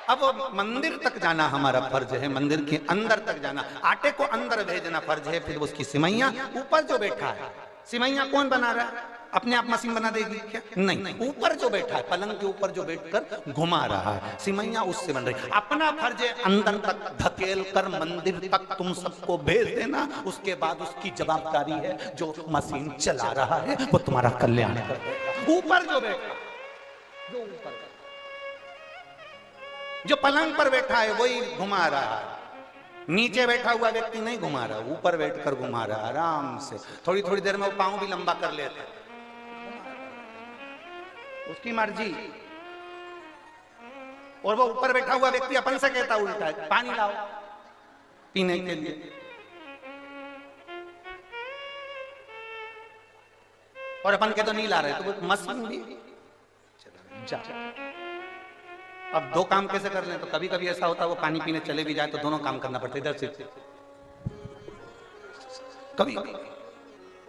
अब मंदिर तक जाना हमारा फर्ज है, मंदिर के अंदर तक जाना, आटे को अंदर भेजना फर्ज है। फिर उसकी सिमैया ऊपर जो बैठा है, सिमैया कौन बना रहा है? अपने आप मशीन बना देगी क्या? नहीं, ऊपर जो बैठा है, पलंग के ऊपर जो बैठकर घुमा रहा है, सिमैया उससे बन रही। अपना फर्ज है अंदर तक धकेल कर मंदिर तक तुम सबको भेज देना। उसके बाद उसकी जवाबदारी है जो मशीन चला रहा है वो तुम्हारा कल्याण कर। ऊपर जो बैठा, जो ऊपर जो पलंग पर बैठा है वही घुमा रहा है। नीचे बैठा हुआ व्यक्ति नहीं घुमा रहा, ऊपर बैठकर घुमा रहा है आराम से। थोड़ी थोड़ी देर में वो पांव भी लंबा कर लेता है, उसकी मर्जी। और वो ऊपर बैठा हुआ व्यक्ति अपन से कहता उल्टा है पानी लाओ पीने के लिए, और अपन के तो नहीं ला रहे, तो वो मशीन भी जा। अब दो काम कैसे कर लें? तो कभी कभी ऐसा होता है वो पानी पीने चले भी जाए तो दोनों काम करना पड़ता है इधर से। कभी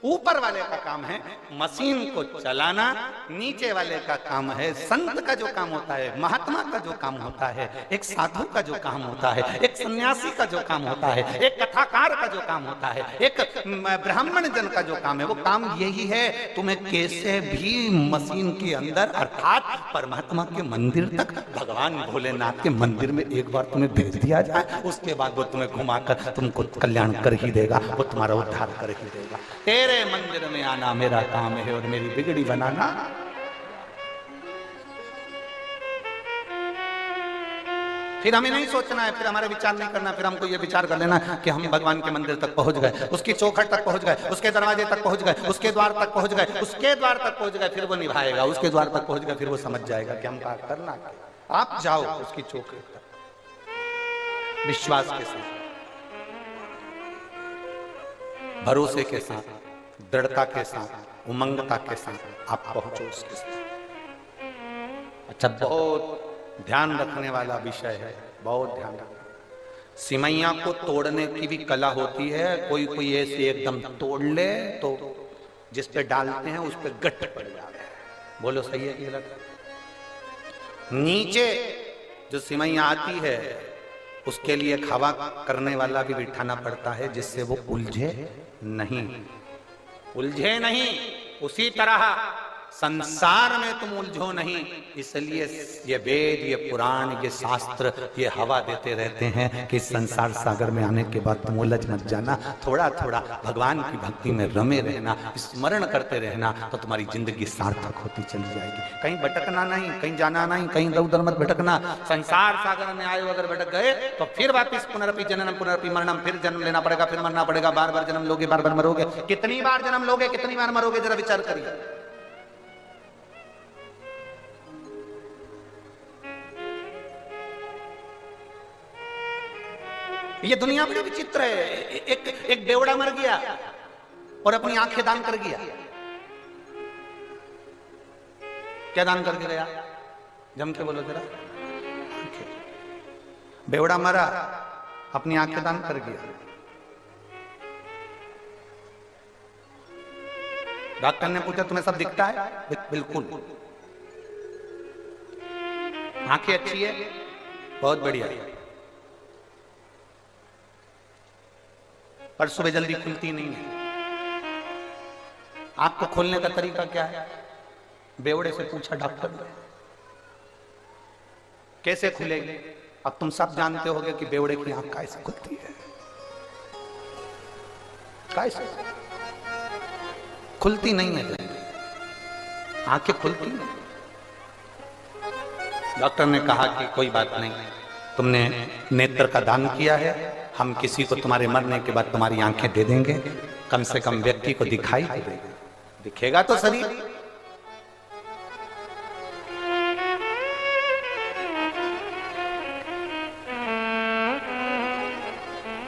ऊपर वाले का काम है मशीन को चलाना, नीचे वाले का काम है, संत का जो काम होता है, महात्मा का जो काम होता है, एक साधु का जो काम होता है, एक सन्यासी का जो काम होता है, एक कथाकार का जो काम होता है, एक ब्राह्मण जन का जो काम है, वो काम यही है तुम्हें कैसे भी मशीन के अंदर अर्थात परमात्मा के मंदिर तक, भगवान भोलेनाथ के मंदिर में एक बार तुम्हें भेज दिया जाए, उसके बाद वो तुम्हें घुमाकर तुमको कल्याण कर ही देगा, वो तुम्हारा उद्धार कर ही देगा। तेरे मंदिर में आना मेरा काम है और मेरी बिगड़ी बनाना। फिर हमें नहीं सोचना है, फिर हमारे विचार नहीं करना, फिर हमको ये विचार कर लेना कि हम भगवान के मंदिर तक पहुंच गए, उसकी चौखट तक पहुंच गए, उसके दरवाजे तक पहुंच गए, उसके द्वार तक पहुंच गए, उसके द्वार तक पहुंच गए, फिर वो निभाएगा। उसके द्वार तक पहुंच गए, फिर वो समझ जाएगा कि हम क्या करना। आप जाओ उसकी चौखट तक विश्वास के साथ, भरोसे के साथ, दृढ़ता के साथ, उमंगता के साथ आप पहुंचो उसके साथ। अच्छा, बहुत ध्यान रखने वाला विषय है, बहुत ध्यान रखना। सिमैया को तोड़ने की भी कला होती है। कोई कोई ऐसे एकदम तोड़ ले तो जिस पे डालते हैं उस पे गट्ठ पड़ जाता है। बोलो सही है कि गलत? नीचे जो सिमैया आती है उसके लिए हवा करने वाला भी बिठाना पड़ता है जिससे वो उलझे नहीं, उलझे नहीं। उसी तरह संसार में तुम उलझो नहीं, इसलिए ये वेद, ये पुराण, ये शास्त्र, ये हवा देते रहते हैं कि संसार सागर में आने के बाद तुम उलझ मत जाना, थोड़ा थोड़ा भगवान की भक्ति में रमे रहना, स्मरण करते रहना, तो तुम्हारी जिंदगी सार्थक होती चली जाएगी। कहीं भटकना नहीं, कहीं जाना नहीं, कहीं इधर उधर मत भटकना। संसार सागर में आए अगर भटक गए तो फिर वापिस पुनरपि जननम पुनरपि मरणम, फिर जन्म लेना पड़ेगा, फिर मरना पड़ेगा, बार बार जन्म लोगे, बार बार मरोगे। कितनी बार जन्म लोगे, कितनी बार मरोगे, जरा विचार करिए। ये दुनिया बड़ी विचित्र है। एक बेवड़ा मर गया और अपनी आंखें दान कर गया। क्या दान करके गया? जम के बोलो जरा। बेवड़ा मरा, अपनी आंखें दान कर गया। डॉक्टर ने पूछा तुम्हें सब दिखता है? बिल्कुल। आंखें अच्छी है, बहुत बढ़िया, पर सुबह जल्दी खुलती नहीं है। आंख को खोलने का तरीका क्या है? बेवड़े से पूछा डॉक्टर ने, कैसे खुलेगी? अब तुम सब जानते होगे कि बेवड़े की आंख कैसे खुलती है। कैसे खुलती नहीं है जल्दी, आंखें खुलती नहीं। डॉक्टर ने कहा कि कोई बात नहीं, तुमने नेत्र का दान किया है, हम किसी को तुम्हारे मरने के बाद तुम्हारी आंखें दे देंगे, कम से कम व्यक्ति को दिखाई दे देगा, दिखेगा तो शरीर।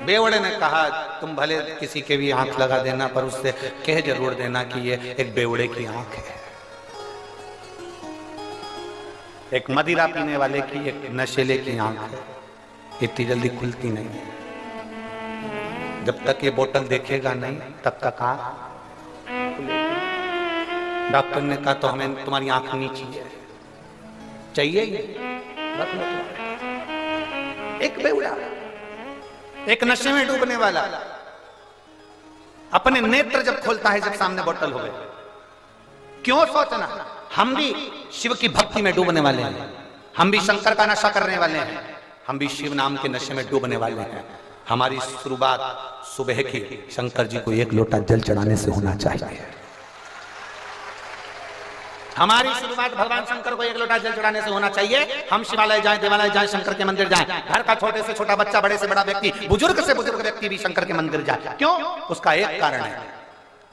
बेवड़े ने कहा तुम भले किसी के भी आंख लगा देना, पर उससे कह जरूर देना कि ये एक बेवड़े की आंख है, एक मदिरा पीने वाले की, एक नशेले की आंख है, इतनी जल्दी खुलती नहीं है। जब तक ये बोतल देखेगा नहीं तब तक आंख। डॉक्टर ने कहा तो हमें तुम्हारी आंख नीची है, चाहिए ये? रख लो। एक बेवड़ा, एक नशे में डूबने वाला अपने नेत्र जब खोलता है, जब सामने बोतल हो गई, क्यों सोचना? हम भी शिव की भक्ति में डूबने वाले हैं, हम भी शंकर का नशा करने वाले हैं, हम भी शिव नाम के नशे में डूबने वाले हैं। हमारी शुरुआत सुबह की शंकर जी को एक लोटा जल चढ़ाने से होना चाहिए। हमारी शुरुआत भगवान शंकर को एक लोटा जल चढ़ाने से होना चाहिए। हम शिवालय जाएं, देवालय जाएं, शंकर के मंदिर जाएं। घर का छोटे से छोटा बच्चा, बड़े से बड़ा व्यक्ति, बुजुर्ग से बुजुर्ग व्यक्ति भी शंकर के मंदिर जाए। क्यों? उसका एक कारण है,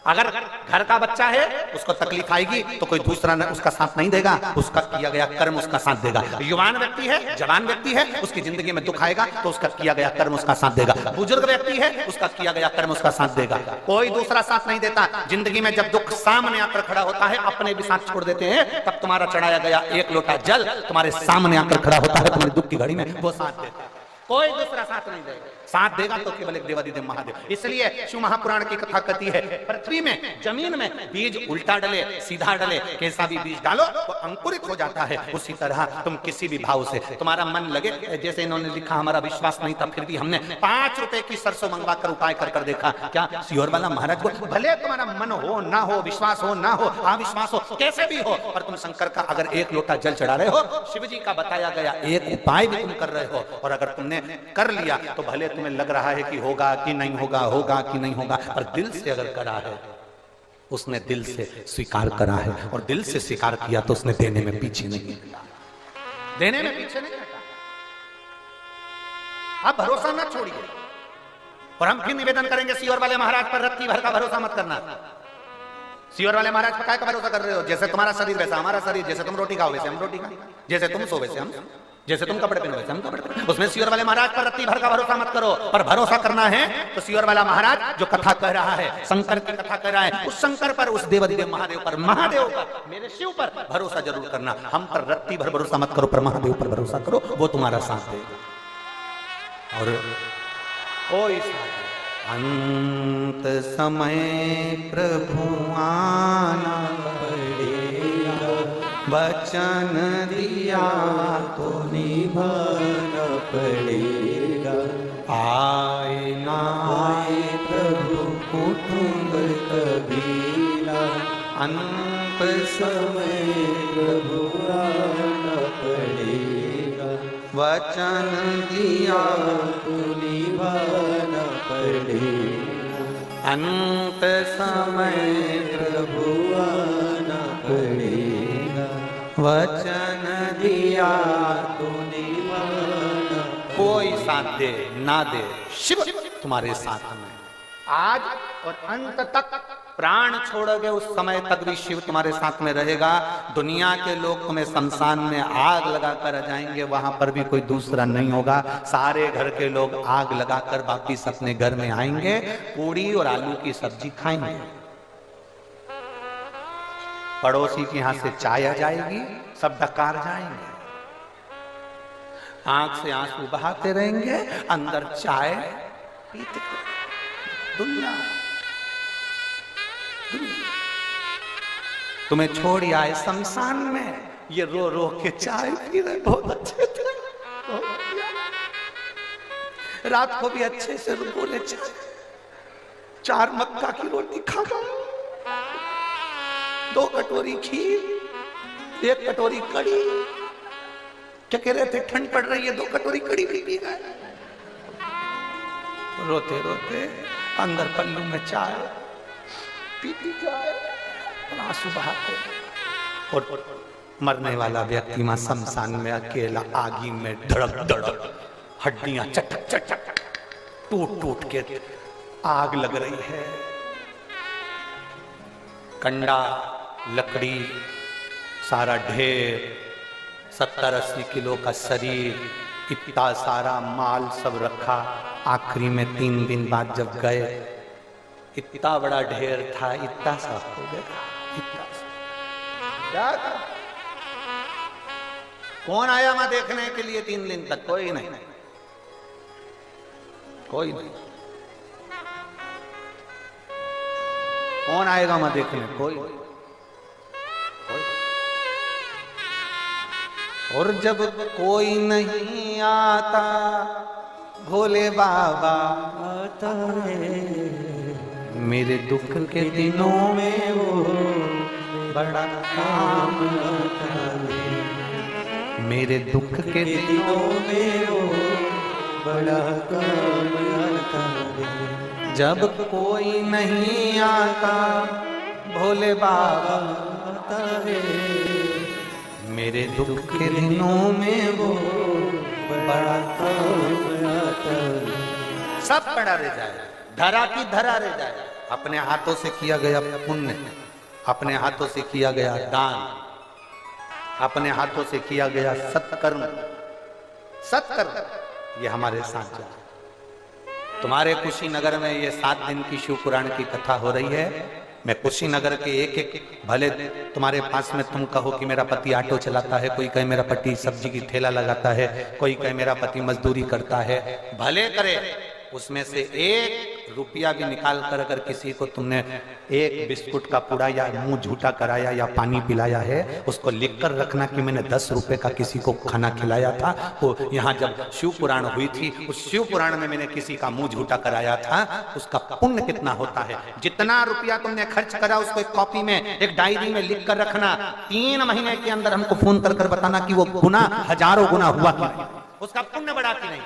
अगर घर का बच्चा है उसको तकलीफ आएगी तो कोई दूसरा उसका साथ नहीं देगा, उसका किया गया कर्म उसका साथ देगा। युवान व्यक्ति है, जवान व्यक्ति है, उसकी जिंदगी में दुख आएगा तो उसका किया गया कर्म उसका साथ देगा। बुजुर्ग व्यक्ति है, उसका किया गया कर्म उसका साथ देगा, कोई दूसरा साथ नहीं देता। जिंदगी में जब दुख सामने आकर खड़ा होता है, अपने भी साथ छोड़ देते हैं, तब तुम्हारा चढ़ाया गया एक लोटा जल तुम्हारे सामने आकर खड़ा होता है, तुम्हारे दुख की घड़ी में वो साथ देता है, कोई दूसरा साथ नहीं देगा। साथ देगा तो केवल एक देवादिदेव महादेव। इसलिए शिव महापुराण की कथा कहती है, पृथ्वी में, जमीन में बीज उल्टा डले सीधा डले, कैसा भी बीज डालो तो अंकुरित हो जाता है। उसी तरह तुम किसी भी भाव से तुम्हारा मन लगे, जैसे इन्होंने लिखा हमारा विश्वास नहीं था फिर भी हमने 5 रुपए की सरसों मंगवा कर उपाय कर देखा। क्या सियोर वाला महाराज को भले तुम्हारा मन हो ना हो, विश्वास हो ना हो, अविश्वास हो, कैसे भी हो, पर तुम शंकर का अगर एक लोटा जल चढ़ा रहे हो, शिव जी का बताया गया एक उपाय भी तुम कर रहे हो, और अगर तुमने कर लिया तो भले तुम्हें लग रहा है कि होगा कि नहीं होगा, होगा कि नहीं होगा, पर दिल से अगर करा है, उसने दिल से स्वीकार करा है, और दिल से स्वीकार किया तो उसने देने में पीछे नहीं हटा, देने में पीछे नहीं हटा। आप भरोसा मत छोड़िए। और हम फिर निवेदन करेंगे सियोर वाले महाराज पर रत्ती भर का भरोसा मत करना। सियोर वाले महाराज पर काय का भरोसा कर रहे हो? जैसे तुम्हारा शरीर वैसा हमारा शरीर, जैसे तुम रोटी खाओ वैसे हम रोटी खाएं, जैसे तुम सो वैसे हम, जैसे तुम कपड़े पहनो वैसे हम कपड़े पहनो। उसमें सियोर वाले महाराज पर रत्ती भर का भरोसा मत करो, पर भरोसा करना है तो सियोर वाला महाराज जो कथा कह रहा है, शंकर की कथा कह रहा है, उस शंकर पर, उस देवादिदेव महादेव पर, महादेव पर, मेरे शिव पर भरोसा जरूर करना। हम पर रत्ती भर भरोसा मत करो, पर महादेव पर भरोसा करो, वो तुम्हारा साथ देगा। और अंत समय प्रभु आना पड़ेगा, वचन दिया तो निभाना पड़ेगा। आए ना आए प्रभु कुटुंब कबीला, अंत समय प्रभु आना पड़ेगा, वचन दिया तो निभाना पड़ेगा, अंत समय प्रभु आना पड़ेगा, वचन दिया तो निभाना। कोई साथ दे ना दे, शिव तुम्हारे साथ में आज और अंत तक। प्राण छोड़ोगे उस समय तक भी शिव तुम्हारे साथ में रहेगा। दुनिया के लोग तुम्हें शमशान में आग लगाकर जाएंगे, वहां पर भी कोई दूसरा नहीं होगा। सारे घर के लोग आग लगाकर वापिस अपने घर में आएंगे, पूड़ी और आलू की सब्जी खाएंगे। पड़ोसी के यहां से चाय आ जाएगी, सब डकार जाएंगे, आंख से आंसू बहाते रहेंगे, अंदर चाय पीते। दुनिया तुम्हें छोड़ आए शमशान में, ये रो रो के चाय पी रहे, बहुत अच्छे थे, रात को भी अच्छे से बोले चार मक्का की रोटी खा गए, 2 कटोरी खीर, 1 कटोरी कड़ी। क्या कह रहे थे, ठंड पड़ रही है, 2 कटोरी कड़ी भी पी गए। रोते रोते अंदर पल्लू में चाय पीती चाय, आंसू बहाते। और मरने वाला व्यक्ति मां शमशान में अकेला आगी में धड़क धड़क, हड्डियां चटक चटक टूट टूट के आग लग रही है। कंडा लकड़ी सारा ढेर, 70-80 किलो का शरीर, इतना सारा माल सब रखा। आखिरी में 3 दिन बाद जब गए, इतना बड़ा ढेर था, इतना सा हो गया, इतना सा। कौन आया वहां देखने के लिए 3 दिन तक? कोई नहीं, कोई नहीं। कौन आएगा वहां देखने? कोई नहीं। और जब कोई नहीं आता, भोले बाबा आता है, मेरे दुख के दिनों में वो बड़ा काम आता है, मेरे दुख के दिनों में वो बड़ा काम आता है। जब कोई नहीं आता, भोले बाबा आता है, मेरे दुख के दिनों में वो बड़ा काम आता है। सब पड़ा रह जाए, धरा की धरा रह जाए। अपने हाथों से किया गया पुण्य, अपने हाथों से किया गया दान, अपने हाथों से किया गया सत्कर्म, सत्कर्म ये हमारे साथ जाए। तुम्हारे कुशीनगर में ये 7 दिन की शिव पुराण की कथा हो रही है। मैं कुशीनगर के एक एक, भले तुम्हारे पास में तुम कहो कि मेरा पति ऑटो चलाता है, कोई कहे मेरा पति सब्जी की ठेला लगाता है, कोई कहे मेरा पति मजदूरी करता है, भले करे, उसमें से 1 रुपया भी निकाल कर अगर किसी को तुमने 1 बिस्कुट का पूड़ा या मुंह झूठा कराया या पानी पिलाया है, उसको लिख कर रखना कि मैंने 10 रुपए का किसी को खाना खिलाया था। वो यहाँ जब शिव पुराण हुई थी, उस शिव पुराण में मैंने किसी का मुंह झूठा कराया था, उसका पुण्य कितना होता है। जितना रुपया तुमने खर्च करा उसको एक कॉपी में, एक डायरी में लिख कर रखना। 3 महीने के अंदर हमको फोन कर बताना कि वो गुना हजारों गुना हुआ कि नहीं, उसका पुण्य बढ़ा कि नहीं।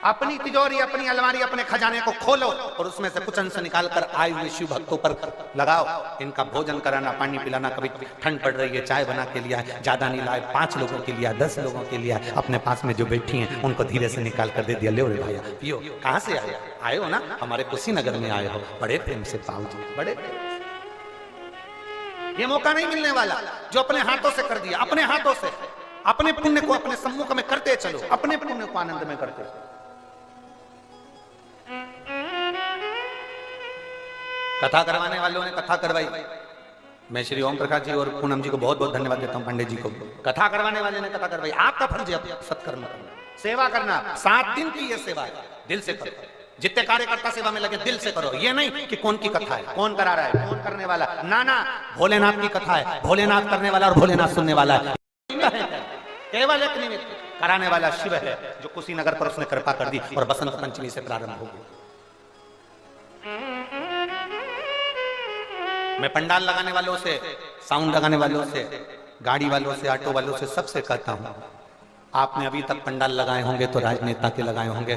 अपनी तिजोरी, अपनी अलमारी, अपने खजाने को खोलो और उसमें से कुछ अंश निकाल कर आए हुए शिव भक्तों पर लगाओ। इनका भोजन कराना, पानी पिलाना, कभी ठंड पड़ रही है चाय बना के लिया है, ज्यादा नहीं लाए, 5 लोगों के लिए, 10 लोगों के लिए, अपने पास में जो बैठी हैं उनको धीरे से निकाल कर दे दिया, ले रे भैया पियो। कहां से आए? आए हो ना, हमारे कुशीनगर में आए हो, बड़े प्रेम से पाओ जी, बड़े ये मौका नहीं मिलने वाला जो अपने हाथों से कर दिया। अपने हाथों से अपने पुण्य को अपने सम्मुख में करते चलो, अपने पुण्य को आनंद में करते चलो। कथा करवाने वालों ने कथा करवाई, मैं श्री ओम प्रकाश जी और पूनम जी को बहुत बहुत धन्यवाद देता हूं, पंडित जी को। कथा करवाने वाले ने कथा करवाई। आपका फर्ज है सत्कर्म करना, सेवा करना। 7 दिन की ये सेवा है, दिल से करो। जितने कार्यकर्ता सेवा में लगे दिल से करो। ये नहीं कि कौन की कथा है, कौन करा रहा है, कौन करने वाला, ना ना, भोलेनाथ की कथा है, भोलेनाथ करने वाला और भोलेनाथ सुनने वाला है। केवल एक निमित्त कराने वाला शिव है, जो कुशीनगर पर उसने कृपा कर दी और बसंत पंचमी से प्रारंभ होगी। मैं पंडाल लगाने वालों से, साउंड लगाने वालों से, गाड़ी वालों से, ऑटो वालों से, सबसे कहता हूं, आपने अभी तक पंडाल लगाए होंगे तो राजनेता के लगाए होंगे,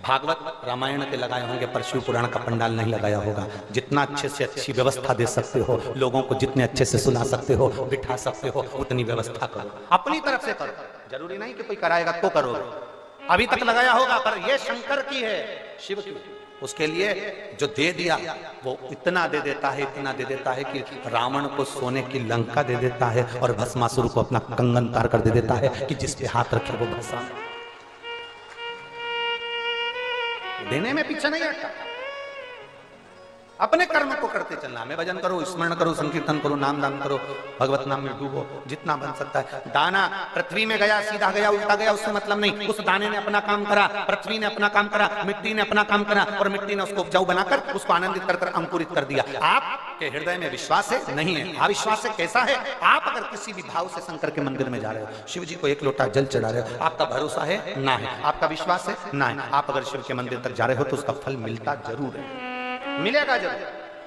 भागवत रामायण के लगाए होंगे, पर शिव पुराण का पंडाल नहीं लगाया होगा। जितना अच्छे से अच्छी व्यवस्था दे सकते हो, लोगों को जितने अच्छे से सुना सकते हो, बिठा सकते हो, उतनी व्यवस्था करो, अपनी तरफ से करो। जरूरी नहीं कि कोई कराएगा तो करोगे। अभी तक लगाया होगा, पर यह शंकर की है, शिव की। उसके लिए जो दे दिया वो इतना दे देता है, इतना दे देता है कि रावण को सोने की लंका दे देता है और भस्मासुर को अपना कंगन तार कर दे देता है कि जिस पे हाथ रखे वो भस्म। देने में पीछे नहीं हटता, अपने कर्म को करते चलना। मैं भजन करो, स्मरण करो, संकीर्तन करो, नाम दान करो, भगवत नाम में डूबो जितना बन सकता है। दाना पृथ्वी में गया, सीधा गया, उल्टा गया, उससे मतलब नहीं। उस दाने ने अपना काम करा, पृथ्वी ने अपना काम करा, मिट्टी ने अपना काम करा, और मिट्टी ने उसको उपजाऊ बनाकर उसको आनंदित कर अंकुरित कर दिया। आपके हृदय में विश्वास है? नहीं है। अविश्वास है? कैसा है? आप अगर किसी भी भाव से शंकर के मंदिर में जा रहे हो, शिव जी को एक लोटा जल चढ़ा रहे हो, आपका भरोसा है? ना है। आपका विश्वास है? ना है। आप अगर शिव के मंदिर तक जा रहे हो तो उसका फल मिलता जरूर है, मिलेगा जरूर।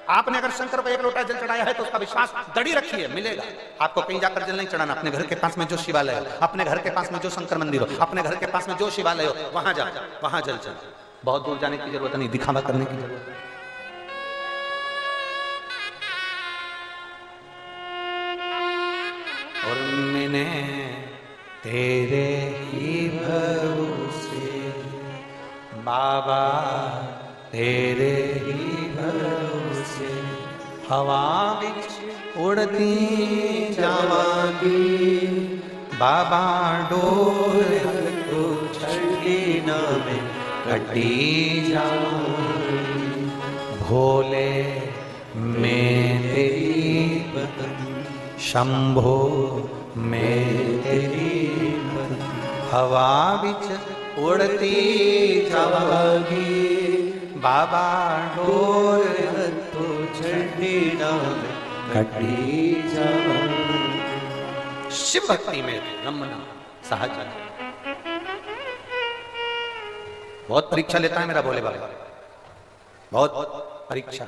आपने अगर शंकर को एक लोटा जल चढ़ाया है तो उसका विश्वास दड़ी रखिए, मिलेगा। आपको कहीं जाकर जल नहीं चढ़ाना, अपने घर के पास में जो शिवालय हो, अपने घर के पास में जो शंकर मंदिर हो, अपने घर के पास में जो शिवालय हो, वहां जा, वहां जल चढ़। बहुत दूर जाने की जरूरत नहीं, दिखावा करने की जरूरत है। और मैंने तेरे ही भरोसे बाबा, तेरे ही भरोसे हवा बिच उड़ती जावांगी बाबा, डोर तो छड़ी ना में कटी जाऊंगी। भोले मैं तेरी शंभो मैं तेरी हवा बिच उड़ती जावांगी बाबा, डोर तो छड़ी ना में कटी जाऊंगी। शिव भक्ति में रमना सहज है। बहुत परीक्षा लेता है मेरा भोले बाबा, बहुत परीक्षा।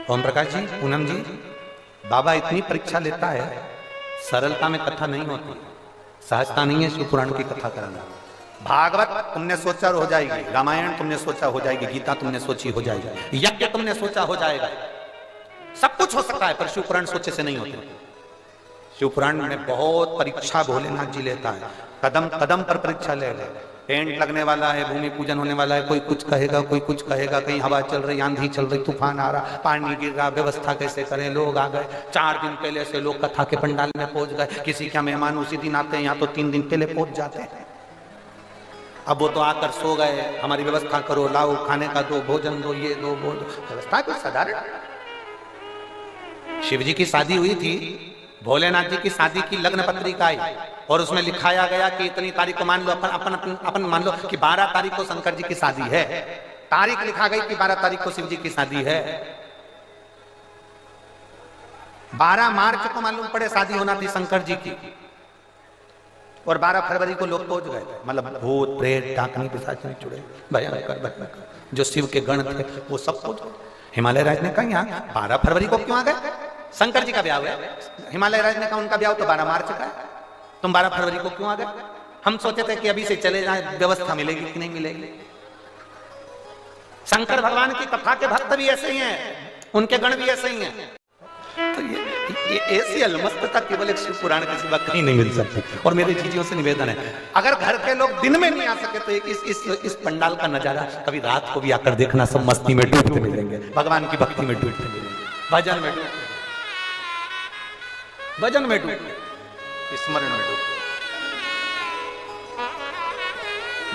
ओम प्रकाश जी, पूनम जी, बाबा इतनी परीक्षा लेता है, सरलता में कथा नहीं होती, सहजता नहीं है शिव पुराण की कथा करना। भागवत तुमने सोचा हो जाएगी, रामायण तुमने सोचा हो जाएगी, गीता तुमने सोची हो जाएगी, यज्ञ तुमने सोचा हो जाएगा, सब कुछ हो सकता है, पर शिव पुराण सोचे से नहीं होते। शिव पुराण में बहुत परीक्षा भोलेनाथ जी लेता है, कदम कदम पर परीक्षा ले ले। टेंट लगने वाला है, भूमि पूजन होने वाला है, कोई कुछ कहेगा, कोई कुछ कहेगा, कहीं हवा चल रही, आंधी चल रही, तूफान आ रहा, पानी गिर रहा, व्यवस्था कैसे करें। लोग आ गए, 4 दिन पहले से लोग कथा के पंडाल में पहुंच गए। किसी का मेहमान उसी दिन आते हैं, यहाँ तो 3 दिन पहले पहुंच जाते हैं। अब वो तो आकर सो गए, हमारी व्यवस्था करो, लाओ खाने का दो, भोजन दो, ये दो वो दो। व्यवस्था कोई साधारण। शिव जी की शादी हुई थी, भोलेनाथ जी की शादी की लग्न पत्रिका आई और उसमें लिखाया गया कि इतनी तारीख को मान लो, अपन मान लो कि 12 तारीख को शंकर जी की शादी है। तारीख लिखा गई कि 12 तारीख को शिव जी की शादी है। 12 मार्च को मालूम पड़े शादी होना थी शंकर जी की, और 12 फरवरी को लोग पहुंच गए। मतलब भूत प्रेत डाकनी पिशाच नहीं जुड़े, भयंकर भयंकर जो शिव के गण थे वो सब पहुंच गए। हिमालय राज ने कहा यहाँ 12 फरवरी को क्यों आ गए? शंकर जी का ब्याह हुआ। हिमालय राज ने कहा उनका ब्याह तो 12 मार्च का है, तुम 12 फरवरी को क्यों आ गए? हम सोचे थे कि अभी से चले जाए, व्यवस्था मिलेगी कि नहीं मिलेगी। शंकर भगवान की कथा के भक्त भी ऐसे ही हैं, उनके गण भी ऐसे ही हैं। तो ये ऐसी अलमस्तता केवल एक शिव पुराण के सिवा कहीं नहीं मिल सकती। और मेरी चीजों से निवेदन है, अगर घर के लोग दिन में नहीं आ सके तो इस पंडाल का नजारा कभी रात को भी आकर देखना। सब मस्ती में डूबते मिलेंगे, भगवान की भक्ति में डूबते मिलेंगे, भजन में डूबते, भजन में डूबते, स्मरण में डूबते।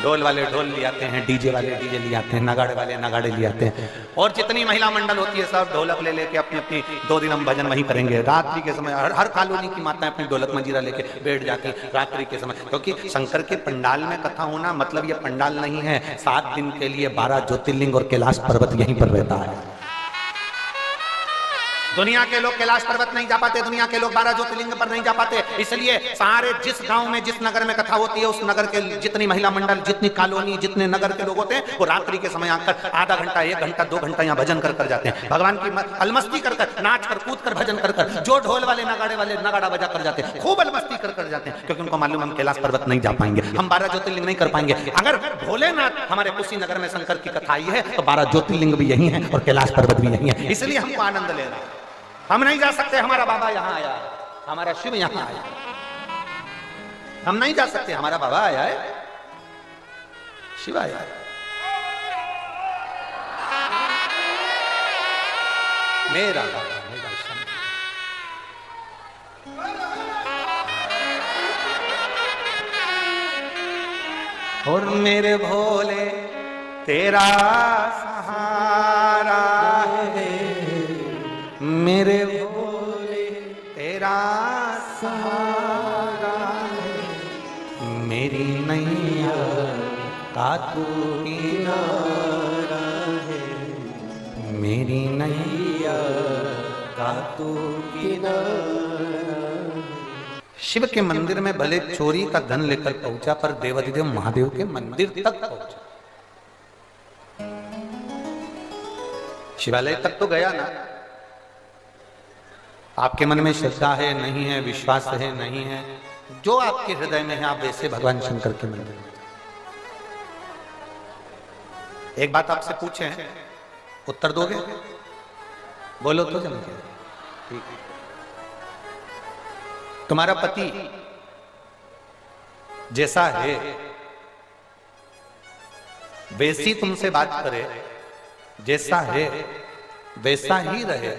ढोल वाले ढोल ले आते हैं, डीजे वाले डीजे ले आते हैं, नगाड़े वाले नगाड़े ले आते हैं, और जितनी महिला मंडल होती है सब ढोलक ले लेके अपनी अपनी 2 दिन हम भजन वहीं करेंगे। रात्रि के समय हर कॉलोनी की माताएं अपनी ढोलक मंजीरा लेके बैठ जाती रात्रि के समय, क्योंकि शंकर के पंडाल में कथा होना मतलब ये पंडाल नहीं है, 7 दिन के लिए 12 ज्योतिर्लिंग और कैलाश पर्वत यहीं पर रहता है। दुनिया के लोग कैलाश पर्वत नहीं जा पाते, दुनिया के लोग 12 ज्योतिर्लिंग पर नहीं जा पाते, इसलिए सारे जिस गांव में जिस नगर में कथा होती है उस नगर के जितनी महिला मंडल, जितनी कॉलोनी, जितने नगर के लोग होते हैं वो रात्रि के समय आकर आधा घंटा, 1 घंटा, 2 घंटा यहाँ भजन कर जाते हैं। भगवान की अलमस्ती कर नाच कर, कूद कर, भजन कर, जो ढोल वाले नगाड़े वाले नगाड़ा बजा कर जाते हैं, खूब अलमस्ती कर जाते हैं, क्योंकि उनको मालूम हम कैलाश पर्वत नहीं जा पाएंगे, हम 12 ज्योतिर्लिंग नहीं कर पाएंगे। अगर भोलेनाथ हमारे कुशीनगर में शंकर की कथा आई है तो 12 ज्योतिर्लिंग भी यही है और कैलाश पर्वत भी यही है, इसलिए हमको आनंद ले रहा है। हम नहीं जा सकते, हमारा बाबा यहाँ आया, हमारा शिव यहाँ आया, हम नहीं जा सकते, हमारा बाबा आया है, शिव आया है। मेरा बाबा, मेरा शंकर। और मेरे भोले तेरा सहारा है, मेरे भोले तेरा सहारा है, मेरी नैया का तू किनारा है, मेरी नैया का तू किनारा। शिव के मंदिर में भले चोरी का धन लेकर पहुंचा, पर देवाधिदेव महादेव के मंदिर तक पहुंचा, शिवालय तक तो गया ना। आपके मन में श्रद्धा है, नहीं है, विश्वास है, नहीं है, जो आपके हृदय में है आप वैसे भगवान शंकर के मंदिर में। एक बात आपसे पूछे हैं, उत्तर दोगे? बोलो तो जम के। ठीक है। तुम्हारा पति जैसा है वैसी तुमसे बात करे, जैसा है वैसा ही रहे,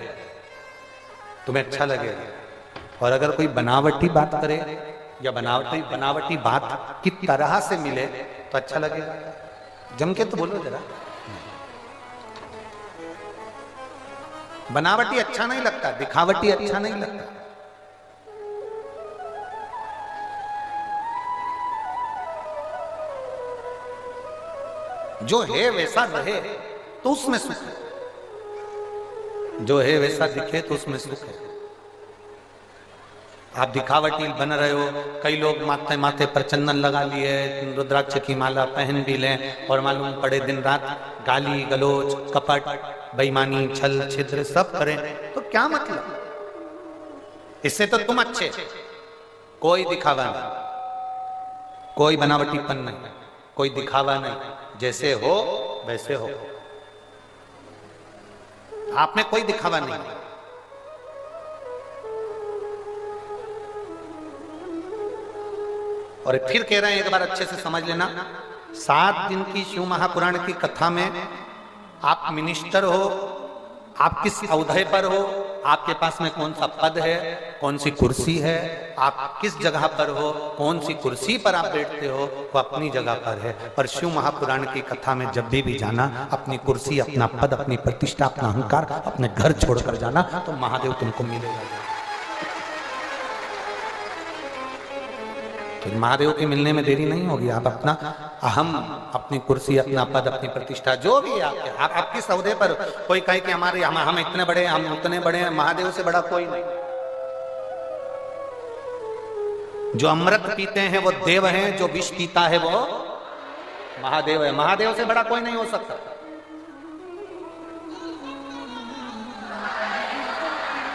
तुम्हें अच्छा लगेगा। और अगर कोई बनावटी बात करे या बनावटी बात की तरह से मिले तो अच्छा लगेगा। जम के तो बोलो जरा। बनावटी अच्छा नहीं लगता, दिखावटी अच्छा नहीं लगता। जो है वैसा रहे तो उसमें सुख है, जो है वैसा दिखे तो उसमें सुख है। आप दिखावटी बन रहे हो, कई लोग माथे माथे पर चंदन लगा लिए, रुद्राक्ष की माला पहन भी लें और मालूम पड़े दिन रात गाली गलोच, कपट, बेईमानी, छल छिद्र सब करें, तो क्या मतलब? इससे तो तुम अच्छे। कोई दिखावा नहीं, कोई बनावटीपन नहीं, कोई दिखावा नहीं, जैसे हो वैसे हो। आप में कोई दिखावा नहीं। और फिर कह रहे हैं, एक बार अच्छे से समझ लेना, 7 दिन की शिव महापुराण की कथा में आप मिनिस्टर हो, आप किस औहदे पर हो, आपके पास में कौन सा पद है, कौन सी कुर्सी है, आप किस जगह पर हो, कौन सी कुर्सी पर आप बैठते हो, वो अपनी जगह पर है। पर शिव महापुराण की कथा में जब भी जाना, अपनी कुर्सी, अपना पद, अपनी प्रतिष्ठा, अपना अहंकार, अपने घर छोड़कर जाना, तो महादेव तुमको मिलेगा। तो महादेव के मिलने में देरी नहीं होगी। आप अपना अहम, अपनी कुर्सी, अपना पद, अपनी प्रतिष्ठा, जो भी आपके, आप किस औहदे पर, कोई कहे कि हमारे हम इतने बड़े, हम उतने बड़े हैं, महादेव से बड़ा कोई नहीं। जो अमृत पीते हैं वो देव हैं, जो विष पीता है वो महादेव है। महादेव से बड़ा कोई नहीं हो सकता।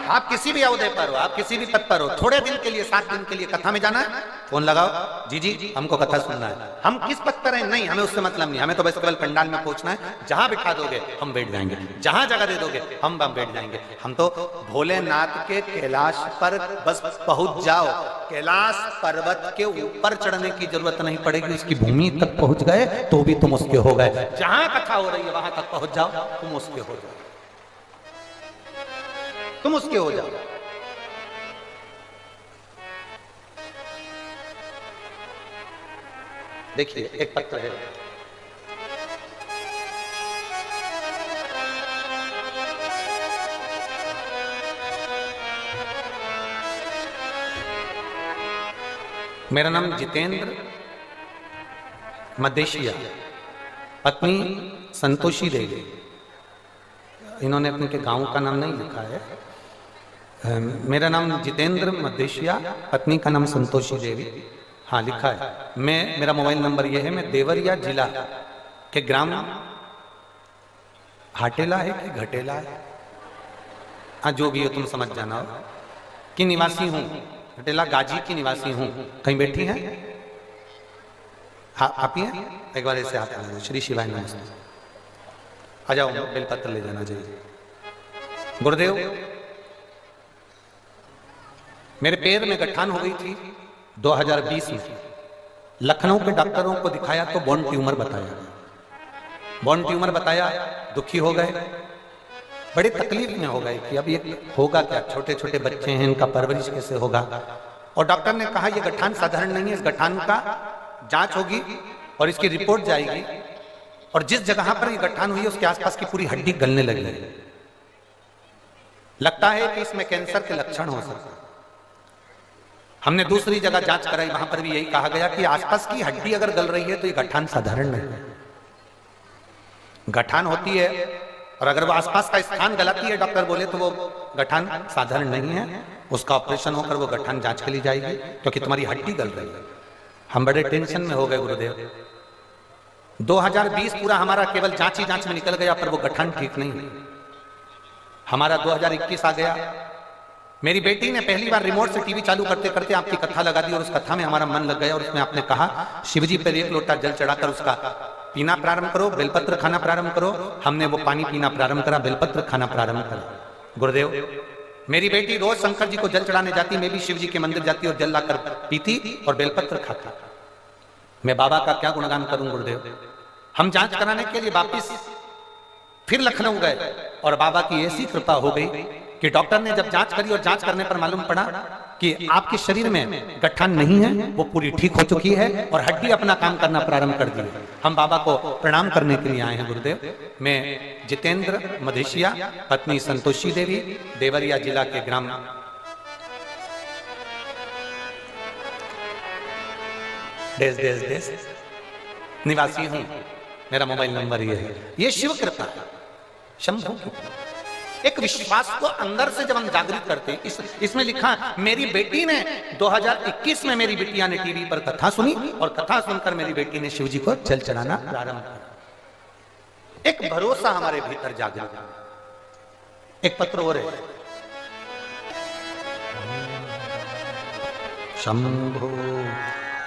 आप किसी भी औहदे पर हो, आप किसी भी पद पर हो, थोड़े दिन के लिए, 7 दिन के लिए कथा में जाना है, फोन लगाओ, जी हमको कथा सुनना है। हम किस पद पर हैं नहीं, हमें उससे मतलब नहीं, हमें तो बस केवल पंडाल में पहुंचना है। जहां बिठा दोगे हम बैठ जाएंगे, जहां जगह दे दोगे हम बैठ जाएंगे। हम तो भोलेनाथ के कैलाश पर बस पहुंच जाओ, कैलाश पर्वत के ऊपर चढ़ने की जरूरत नहीं पड़ेगी, उसकी भूमि तक पहुंच गए तो भी तुम उसके हो गए। जहां कथा हो रही है वहां तक पहुंच जाओ, तुम उसके हो जाओ, तुम उसके हो जाओ। देखिए एक पत्र है, मेरा नाम जितेंद्र मदेशिया, पत्नी संतोषी देवी। इन्होंने अपने के गांव का नाम नहीं लिखा है, मेरा नाम जितेंद्र मदेशिया, पत्नी का नाम संतोषी देवी। हाँ लिखा है। मेरा मोबाइल नंबर ये है। मैं देवरिया जिला के ग्राम हाटेला है कि घटेला है, हाँ जो भी हो तुम समझ जाना, हो की निवासी हूँ। घटेला गाजी की निवासी हूँ। कहीं बैठी हैं? हाँ आप ही हैं? एक बार ऐसे हाथ लगा दो। श्री शिवाय नमस्ते। आ जाओ, बेलपत्र ले जाना चाहिए। गुरुदेव, मेरे पैर में गठान हो गई थी 2020 में। लखनऊ के डॉक्टरों को दिखाया तो बोन ट्यूमर बताया। बोन ट्यूमर बताया, दुखी हो गए, बड़े तकलीफ में हो गए कि अब ये होगा क्या, छोटे छोटे बच्चे हैं, इनका परवरिश कैसे होगा। और डॉक्टर ने कहा ये गठान साधारण नहीं है, इस गठान का जांच होगी और इसकी रिपोर्ट जाएगी, और जिस जगह पर ये गठान हुई है उसके आसपास की पूरी हड्डी गलने लगी है। लगता है कि इसमें कैंसर के लक्षण हो सकते हैं। हमने दूसरी जगह जांच कराई, वहां पर भी यही कहा गया कि आसपास की हड्डी अगर गल रही है तो ये गठान साधारण नहीं है। गठान होती है और अगर वो आसपास का स्थान गलाती है, डॉक्टर बोले तो वो गठान साधारण नहीं है, उसका ऑपरेशन होकर वो गठान जांच के लिए जाएगी क्योंकि तुम्हारी हड्डी गल रही है। हम बड़े टेंशन में हो गए गुरुदेव। 2020 पूरा हमारा केवल जांच ही जांच में निकल गया, पर वो गठान ठीक नहीं है। हमारा 2021 आ गया। मेरी बेटी ने पहली बार रिमोट से टीवी चालू करते करते आपकी कथा लगा दी और उस कथा में हमारा मन लग गया और उसमें आपने कहा शिवजी पर 1 लोटा जल चढ़ाकर उसका पीना प्रारंभ करो, बेलपत्र खाना प्रारंभ करो। हमने वो पानी पीना प्रारंभ करा, बेलपत्र खाना प्रारंभ करा। गुरुदेव, मेरी बेटी रोज शंकर जी को जल चढ़ाने जाती, मैं भी शिव जी के मंदिर जाती और जल लाकर पीती और बेलपत्र खाती। मैं बाबा का क्या गुणगान करूं गुरुदेव। हम जांच कराने के लिए वापिस फिर लखनऊ गए और बाबा की ऐसी कृपा हो गई कि डॉक्टर ने जब जांच करी और जांच करने पर मालूम पड़ा कि आपके शरीर में गठान नहीं है, वो पूरी ठीक हो चुकी है और हड्डी अपना काम करना प्रारंभ कर दी। हम बाबा को प्रणाम करने के लिए आए हैं गुरुदेव। मैं जितेंद्र मदेशिया, पत्नी संतोषी देवी, देवरिया जिला के ग्राम देश निवासी हूं। मेरा मोबाइल नंबर ये है। ये शिव कृपा है, शंभु की। एक विश्वास को अंदर से जब हम जागृत करते हैं, इसमें लिखा मेरी बेटी ने 2021 में मेरी बिटिया ने टीवी पर कथा सुनी और कथा सुनकर मेरी बेटी ने शिव जी को जल चढ़ाना प्रारंभ किया। एक भरोसा हमारे भीतर जागृत। एक पत्र और है। शंभो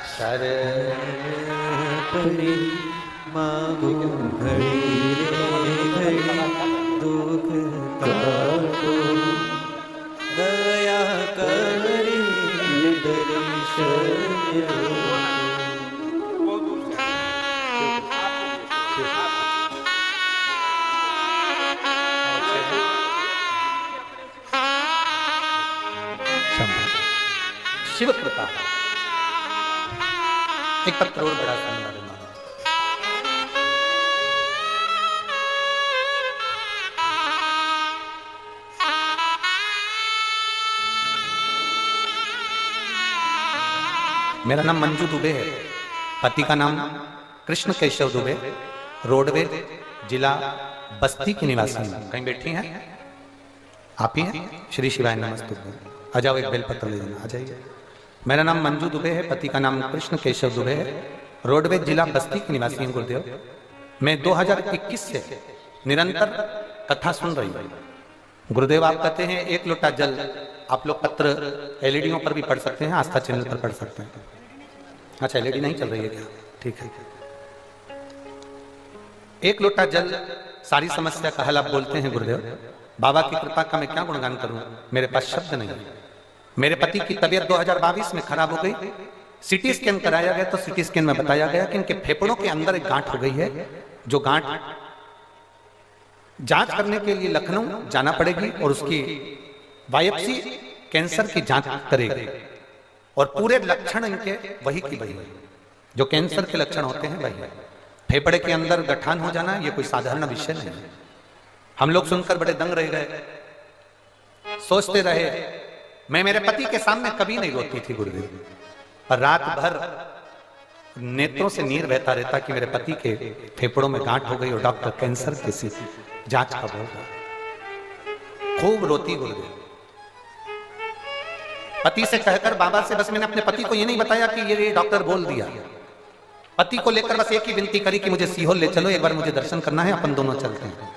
शरण मांगो घड़ी घड़ी दुख काटो, दया करी दर्शन शिव कृपा। एक पत्र और बड़ा सुंदर है। मेरा नाम मंजू दुबे है, पति का नाम कृष्ण केशव दुबे, रोडवे जिला बस्ती की निवासी हैं। कहीं बैठी हैं? आप ही हैं? श्री शिवाय नमस्ते। आ जाओ, एक बेलपत्र ले जाना। आ जाइए। मेरा नाम मंजू दुबे है, पति का नाम कृष्ण केशव दुबे है, रोडवे जिला बस्ती की निवासी हूँ गुरुदेव। मैं 2021 से निरंतर कथा सुन रही हूँ गुरुदेव। आप कहते हैं 1 लोटा जल, आप लोग पत्र एलईडीओं पर भी पढ़ सकते हैं, आस्था चैनल पर पढ़ सकते हैं। अच्छा, एलईडी नहीं चल रही है क्या? ठीक है। 1 लोटा जल सारी समस्या का हल आप बोलते हैं गुरुदेव। बाबा की कृपा का मैं क्या गुणगान करूं, मेरे पास शब्द नहीं है। मेरे पति की तबीयत 2022 में खराब हो गई। सीटी स्कैन कराया गया तो सीटी स्कैन में बताया गया कि इनके फेफड़ों के अंदर एक गांठ हो गई है, जो गांठ जांच करने के लिए लखनऊ जाना पड़ेगी और उसकी बायोप्सी कैंसर की जांच करेगी और पूरे लक्षण इनके वही की वही, जो कैंसर के लक्षण होते हैं वही। फेफड़े के अंदर गठान हो जाना ये कोई साधारण विषय नहीं है। हम लोग सुनकर बड़े दंग रह गए, सोचते रहे। मैं मेरे पति के सामने कभी नहीं रोती थी गुरुदेव, पर रात भर नेत्रों से नीर बहता रहता कि मेरे पति के फेफड़ों में गांठ हो गई और डॉक्टर कैंसर किसी जांच का बोल रहा। खूब रोती गुरुदेव। पति से कहकर बाबा से बस मैंने अपने पति को ये नहीं बताया कि ये डॉक्टर बोल दिया। पति को लेकर बस एक ही विनती करी कि मुझे सीहोर ले चलो, एक बार मुझे दर्शन करना है, अपन दोनों चलते हैं।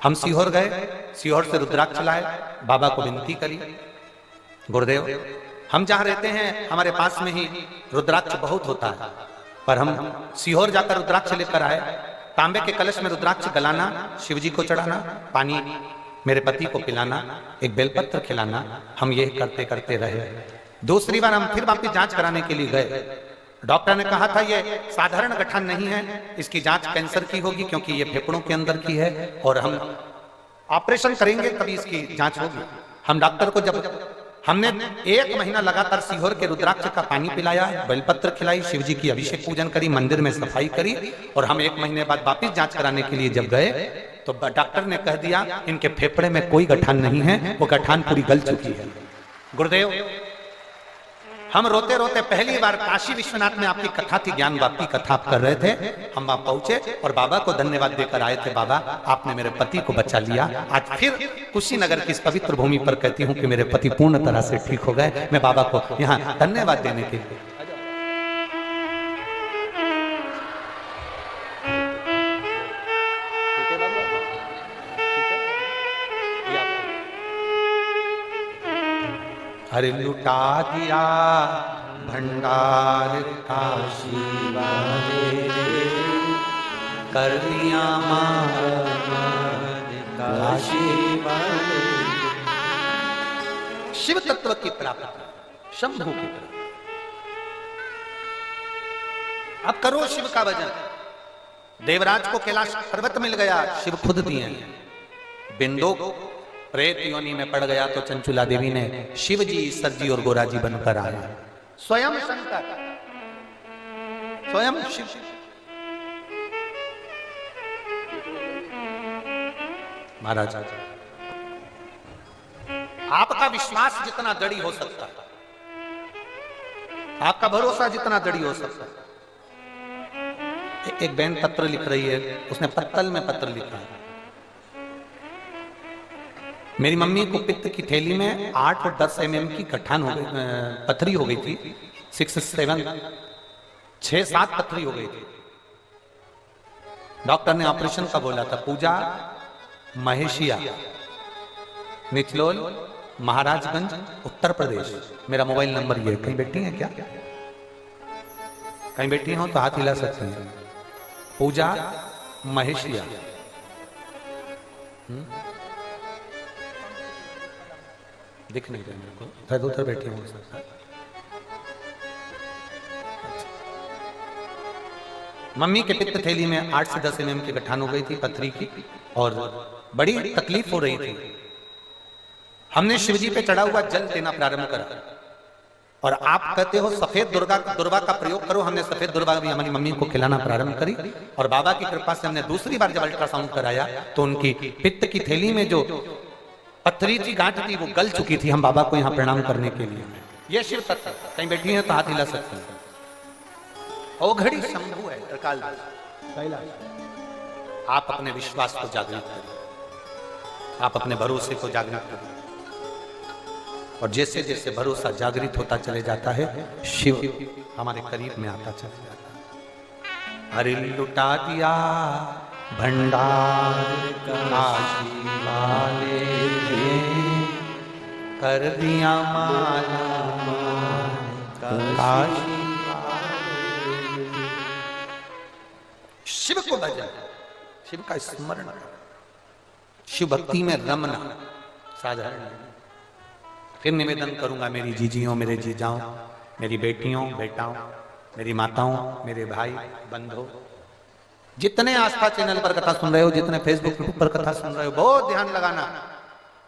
हम सीहोर गए, सीहोर से रुद्राक्ष लाए, बाबा को विनती करी, गुरुदेव हम जहां रहते हैं हमारे पास में ही रुद्राक्ष बहुत होता है, पर हम सीहोर जाकर रुद्राक्ष लेकर आए। तांबे के कलश में रुद्राक्ष गलाना, शिव जी को चढ़ाना, पानी मेरे पति को पिलाना, एक बेलपत्र खिलाना, हम ये करते करते रहे। दूसरी बार हम फिर वापस जांच कराने के लिए गए। डॉक्टर ने कहा था ये साधारण गठन नहीं है, इसकी जांच कैंसर की होगी क्योंकि ये फेफड़ों के अंदर की है और हम ऑपरेशन करेंगे तभी इसकी जांच होगी। हम डॉक्टर को जब हमने 1 महीना लगातार सीहोर के रुद्राक्ष का पानी पिलाया, बेलपत्र खिलाई, शिव जी की अभिषेक पूजन करी, मंदिर में सफाई करी और हम 1 महीने बाद वापिस जांच कराने के लिए जब गए तो डॉक्टर ने कह दिया इनके फेफड़े में कोई गठान नहीं है, वो गठान पूरी गल चुकी है। गुरुदेव हम रोते रोते पहली बार काशी विश्वनाथ में आपकी कथा थी, ज्ञान व्यापी कथा आप कर रहे थे, हम वहां पहुंचे और बाबा को धन्यवाद देकर आए थे। बाबा आपने मेरे पति को बचा लिया। आज फिर कुशीनगर की इस पवित्र भूमि पर कहती हूं कि मेरे पति पूर्ण तरह से ठीक हो गए। मैं बाबा को यहाँ धन्यवाद देने के लिए अरे लुटा दिया भंडार काशी वाले, कर दिया मार काशी वाले। शिव तत्व की प्राप्ति शंभू की प्राप्ति। अब करो शिव का भजन। देवराज को कैलाश पर्वत मिल गया, शिव खुद दिए। बिंदो प्रेत योनि में पड़ गया तो चंचुला देवी ने शिव जी, ईश्वर जी और गोरा जी बनकर आए। स्वयं शंकर, स्वयं शिव। महाराज आपका विश्वास जितना दृढ़ हो सकता है, आपका भरोसा जितना दृढ़ हो सकता है। एक बहन पत्र लिख रही है, उसने पत्तल में पत्र लिखा है। मेरी मम्मी को पित्त की थैली में 8 और 10 mm की गठान हो गई, पथरी हो गई थी। 6-7 पथरी हो गई थी। डॉक्टर ने ऑपरेशन का बोला था। पूजा महेशिया, निचलोल, महाराजगंज, उत्तर प्रदेश। मेरा मोबाइल नंबर ये। कहीं बैठी है क्या? कहीं बैठी हो तो हाथ हिला सकते हैं। पूजा महेशिया। दिख नहीं रहे मेरे को, शायद उधर बैठी हूँ। मम्मी के पित्त थैली में 8 से 10 mm की गठान हो गई थी, पथरी की, और बड़ी तकलीफ हो रही थी। हमने शिवजी पे चढ़ा हुआ जल देना प्रारंभ करा और आप कहते हो सफेद दुर्वा का प्रयोग करो। हमने सफेद दुर्वा भी हमारी मम्मी को खिलाना प्रारंभ करी और बाबा की कृपा से हमने दूसरी बार जब अल्ट्रासाउंड कराया तो उनकी पित्त की थैली में जो पथरी थी, गांठ थी, वो गल चुकी थी। हम बाबा को यहाँ प्रणाम करने के लिए। ये शिव तत्व। कहीं बैठी है तो हाथ हिला सकते हैं। ओ घड़ी शंभू है, त्रिकाल। आप अपने विश्वास को जागृत करें, आप अपने भरोसे को जागृत करें, और जैसे जैसे भरोसा जागृत होता चले जाता है, शिव हमारे करीब में आता चला जाता है। अरे लुटा दिया भंडार काशी वाले, कर दिया माला काशी वाले। शिव को भजन, शिव का स्मरण, शिव भक्ति में रमना साधारण नहीं। फिर निवेदन करूंगा मेरी जीजियों, मेरे जीजाओं, मेरी बेटियों, बेटाओं, मेरी माताओं, मेरे भाई बंधुओं, जितने आस्था चैनल पर कथा सुन रहे हो, जितने फेसबुक पर कथा सुन रहे हो, बहुत ध्यान लगाना।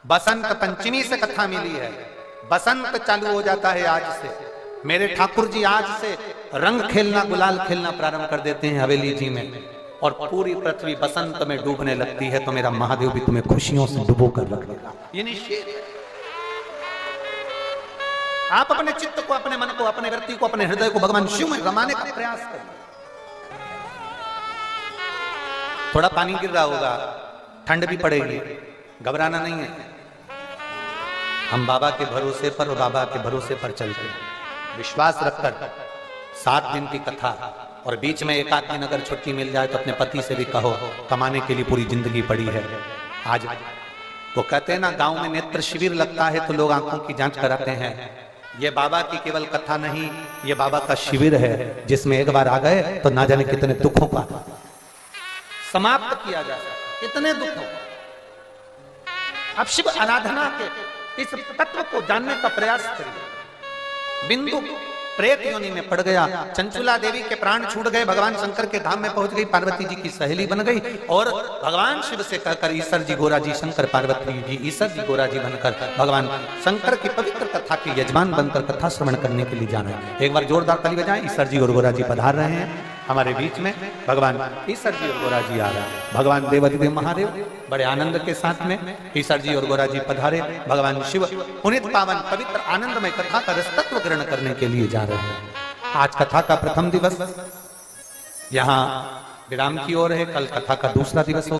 बसंत पंचमी से कथा मिली है। बसंत चालू हो जाता है आज से। मेरे ठाकुर जी आज से रंग खेलना, गुलाल खेलना प्रारंभ कर देते हैं हवेली जी में, और पूरी पृथ्वी बसंत में डूबने लगती है। तो मेरा महादेव भी तुम्हें खुशियों से डुबो कर रख देगा। ये निश्चय है। आप अपने चित्त को, अपने मन को, अपने व्यक्ति को, अपने हृदय को भगवान शिव में रमाने का प्रयास करें। थोड़ा पानी गिर रहा होगा, ठंड भी पड़ेगी, घबराना नहीं है। हम बाबा के भरोसे पर और बाबा के भरोसे पर चलते हैं, विश्वास रखकर 7 दिन की कथा, और बीच में एक आध दिन अगर छुट्टी मिल जाए तो अपने पति से भी कहो, कमाने के लिए पूरी जिंदगी पड़ी है। आज वो कहते हैं ना, गांव में नेत्र शिविर लगता है तो लोग आंखों की जांच कराते हैं। ये बाबा की केवल कथा नहीं, ये बाबा का शिविर है, जिसमें एक बार आ गए तो ना जाने कितने दुखों का समाप्त किया जा सकता, कितने दुखों। अब शिव आराधना के इस तत्व को जानने का प्रयास करिए। बिंदु प्रेत योनि में पड़ गया, चंचुला देवी के प्राण छूट गए, भगवान शंकर के धाम में पहुंच गई, पार्वती जी की सहेली बन गई, और भगवान शिव से कहकर ईश्वर जी गोरा जी, शंकर पार्वती जी ईश्वर जी गोरा जी बनकर भगवान शंकर की पवित्र कथा के यजमान बनकर कथा श्रवण करने के लिए जा रहे हैं। एक बार जोरदार ताली बजाएं, ईश्वर जी और गोरा जी पधार रहे हैं हमारे बीच में। भगवान ईश्वर जी और गोरा जी आ रहे हैं, भगवान देवाधिदेव महादेव बड़े आनंद के साथ में ईश्वर जी और गोरा जी पधारे। भगवान शिव पुनित पावन पवित्र आनंदमय कथा का रसतत्व ग्रहण करने के लिए जा रहे हैं। आज कथा का प्रथम दिवस यहाँ विराम की ओर है, कल कथा का दूसरा दिवस होगा।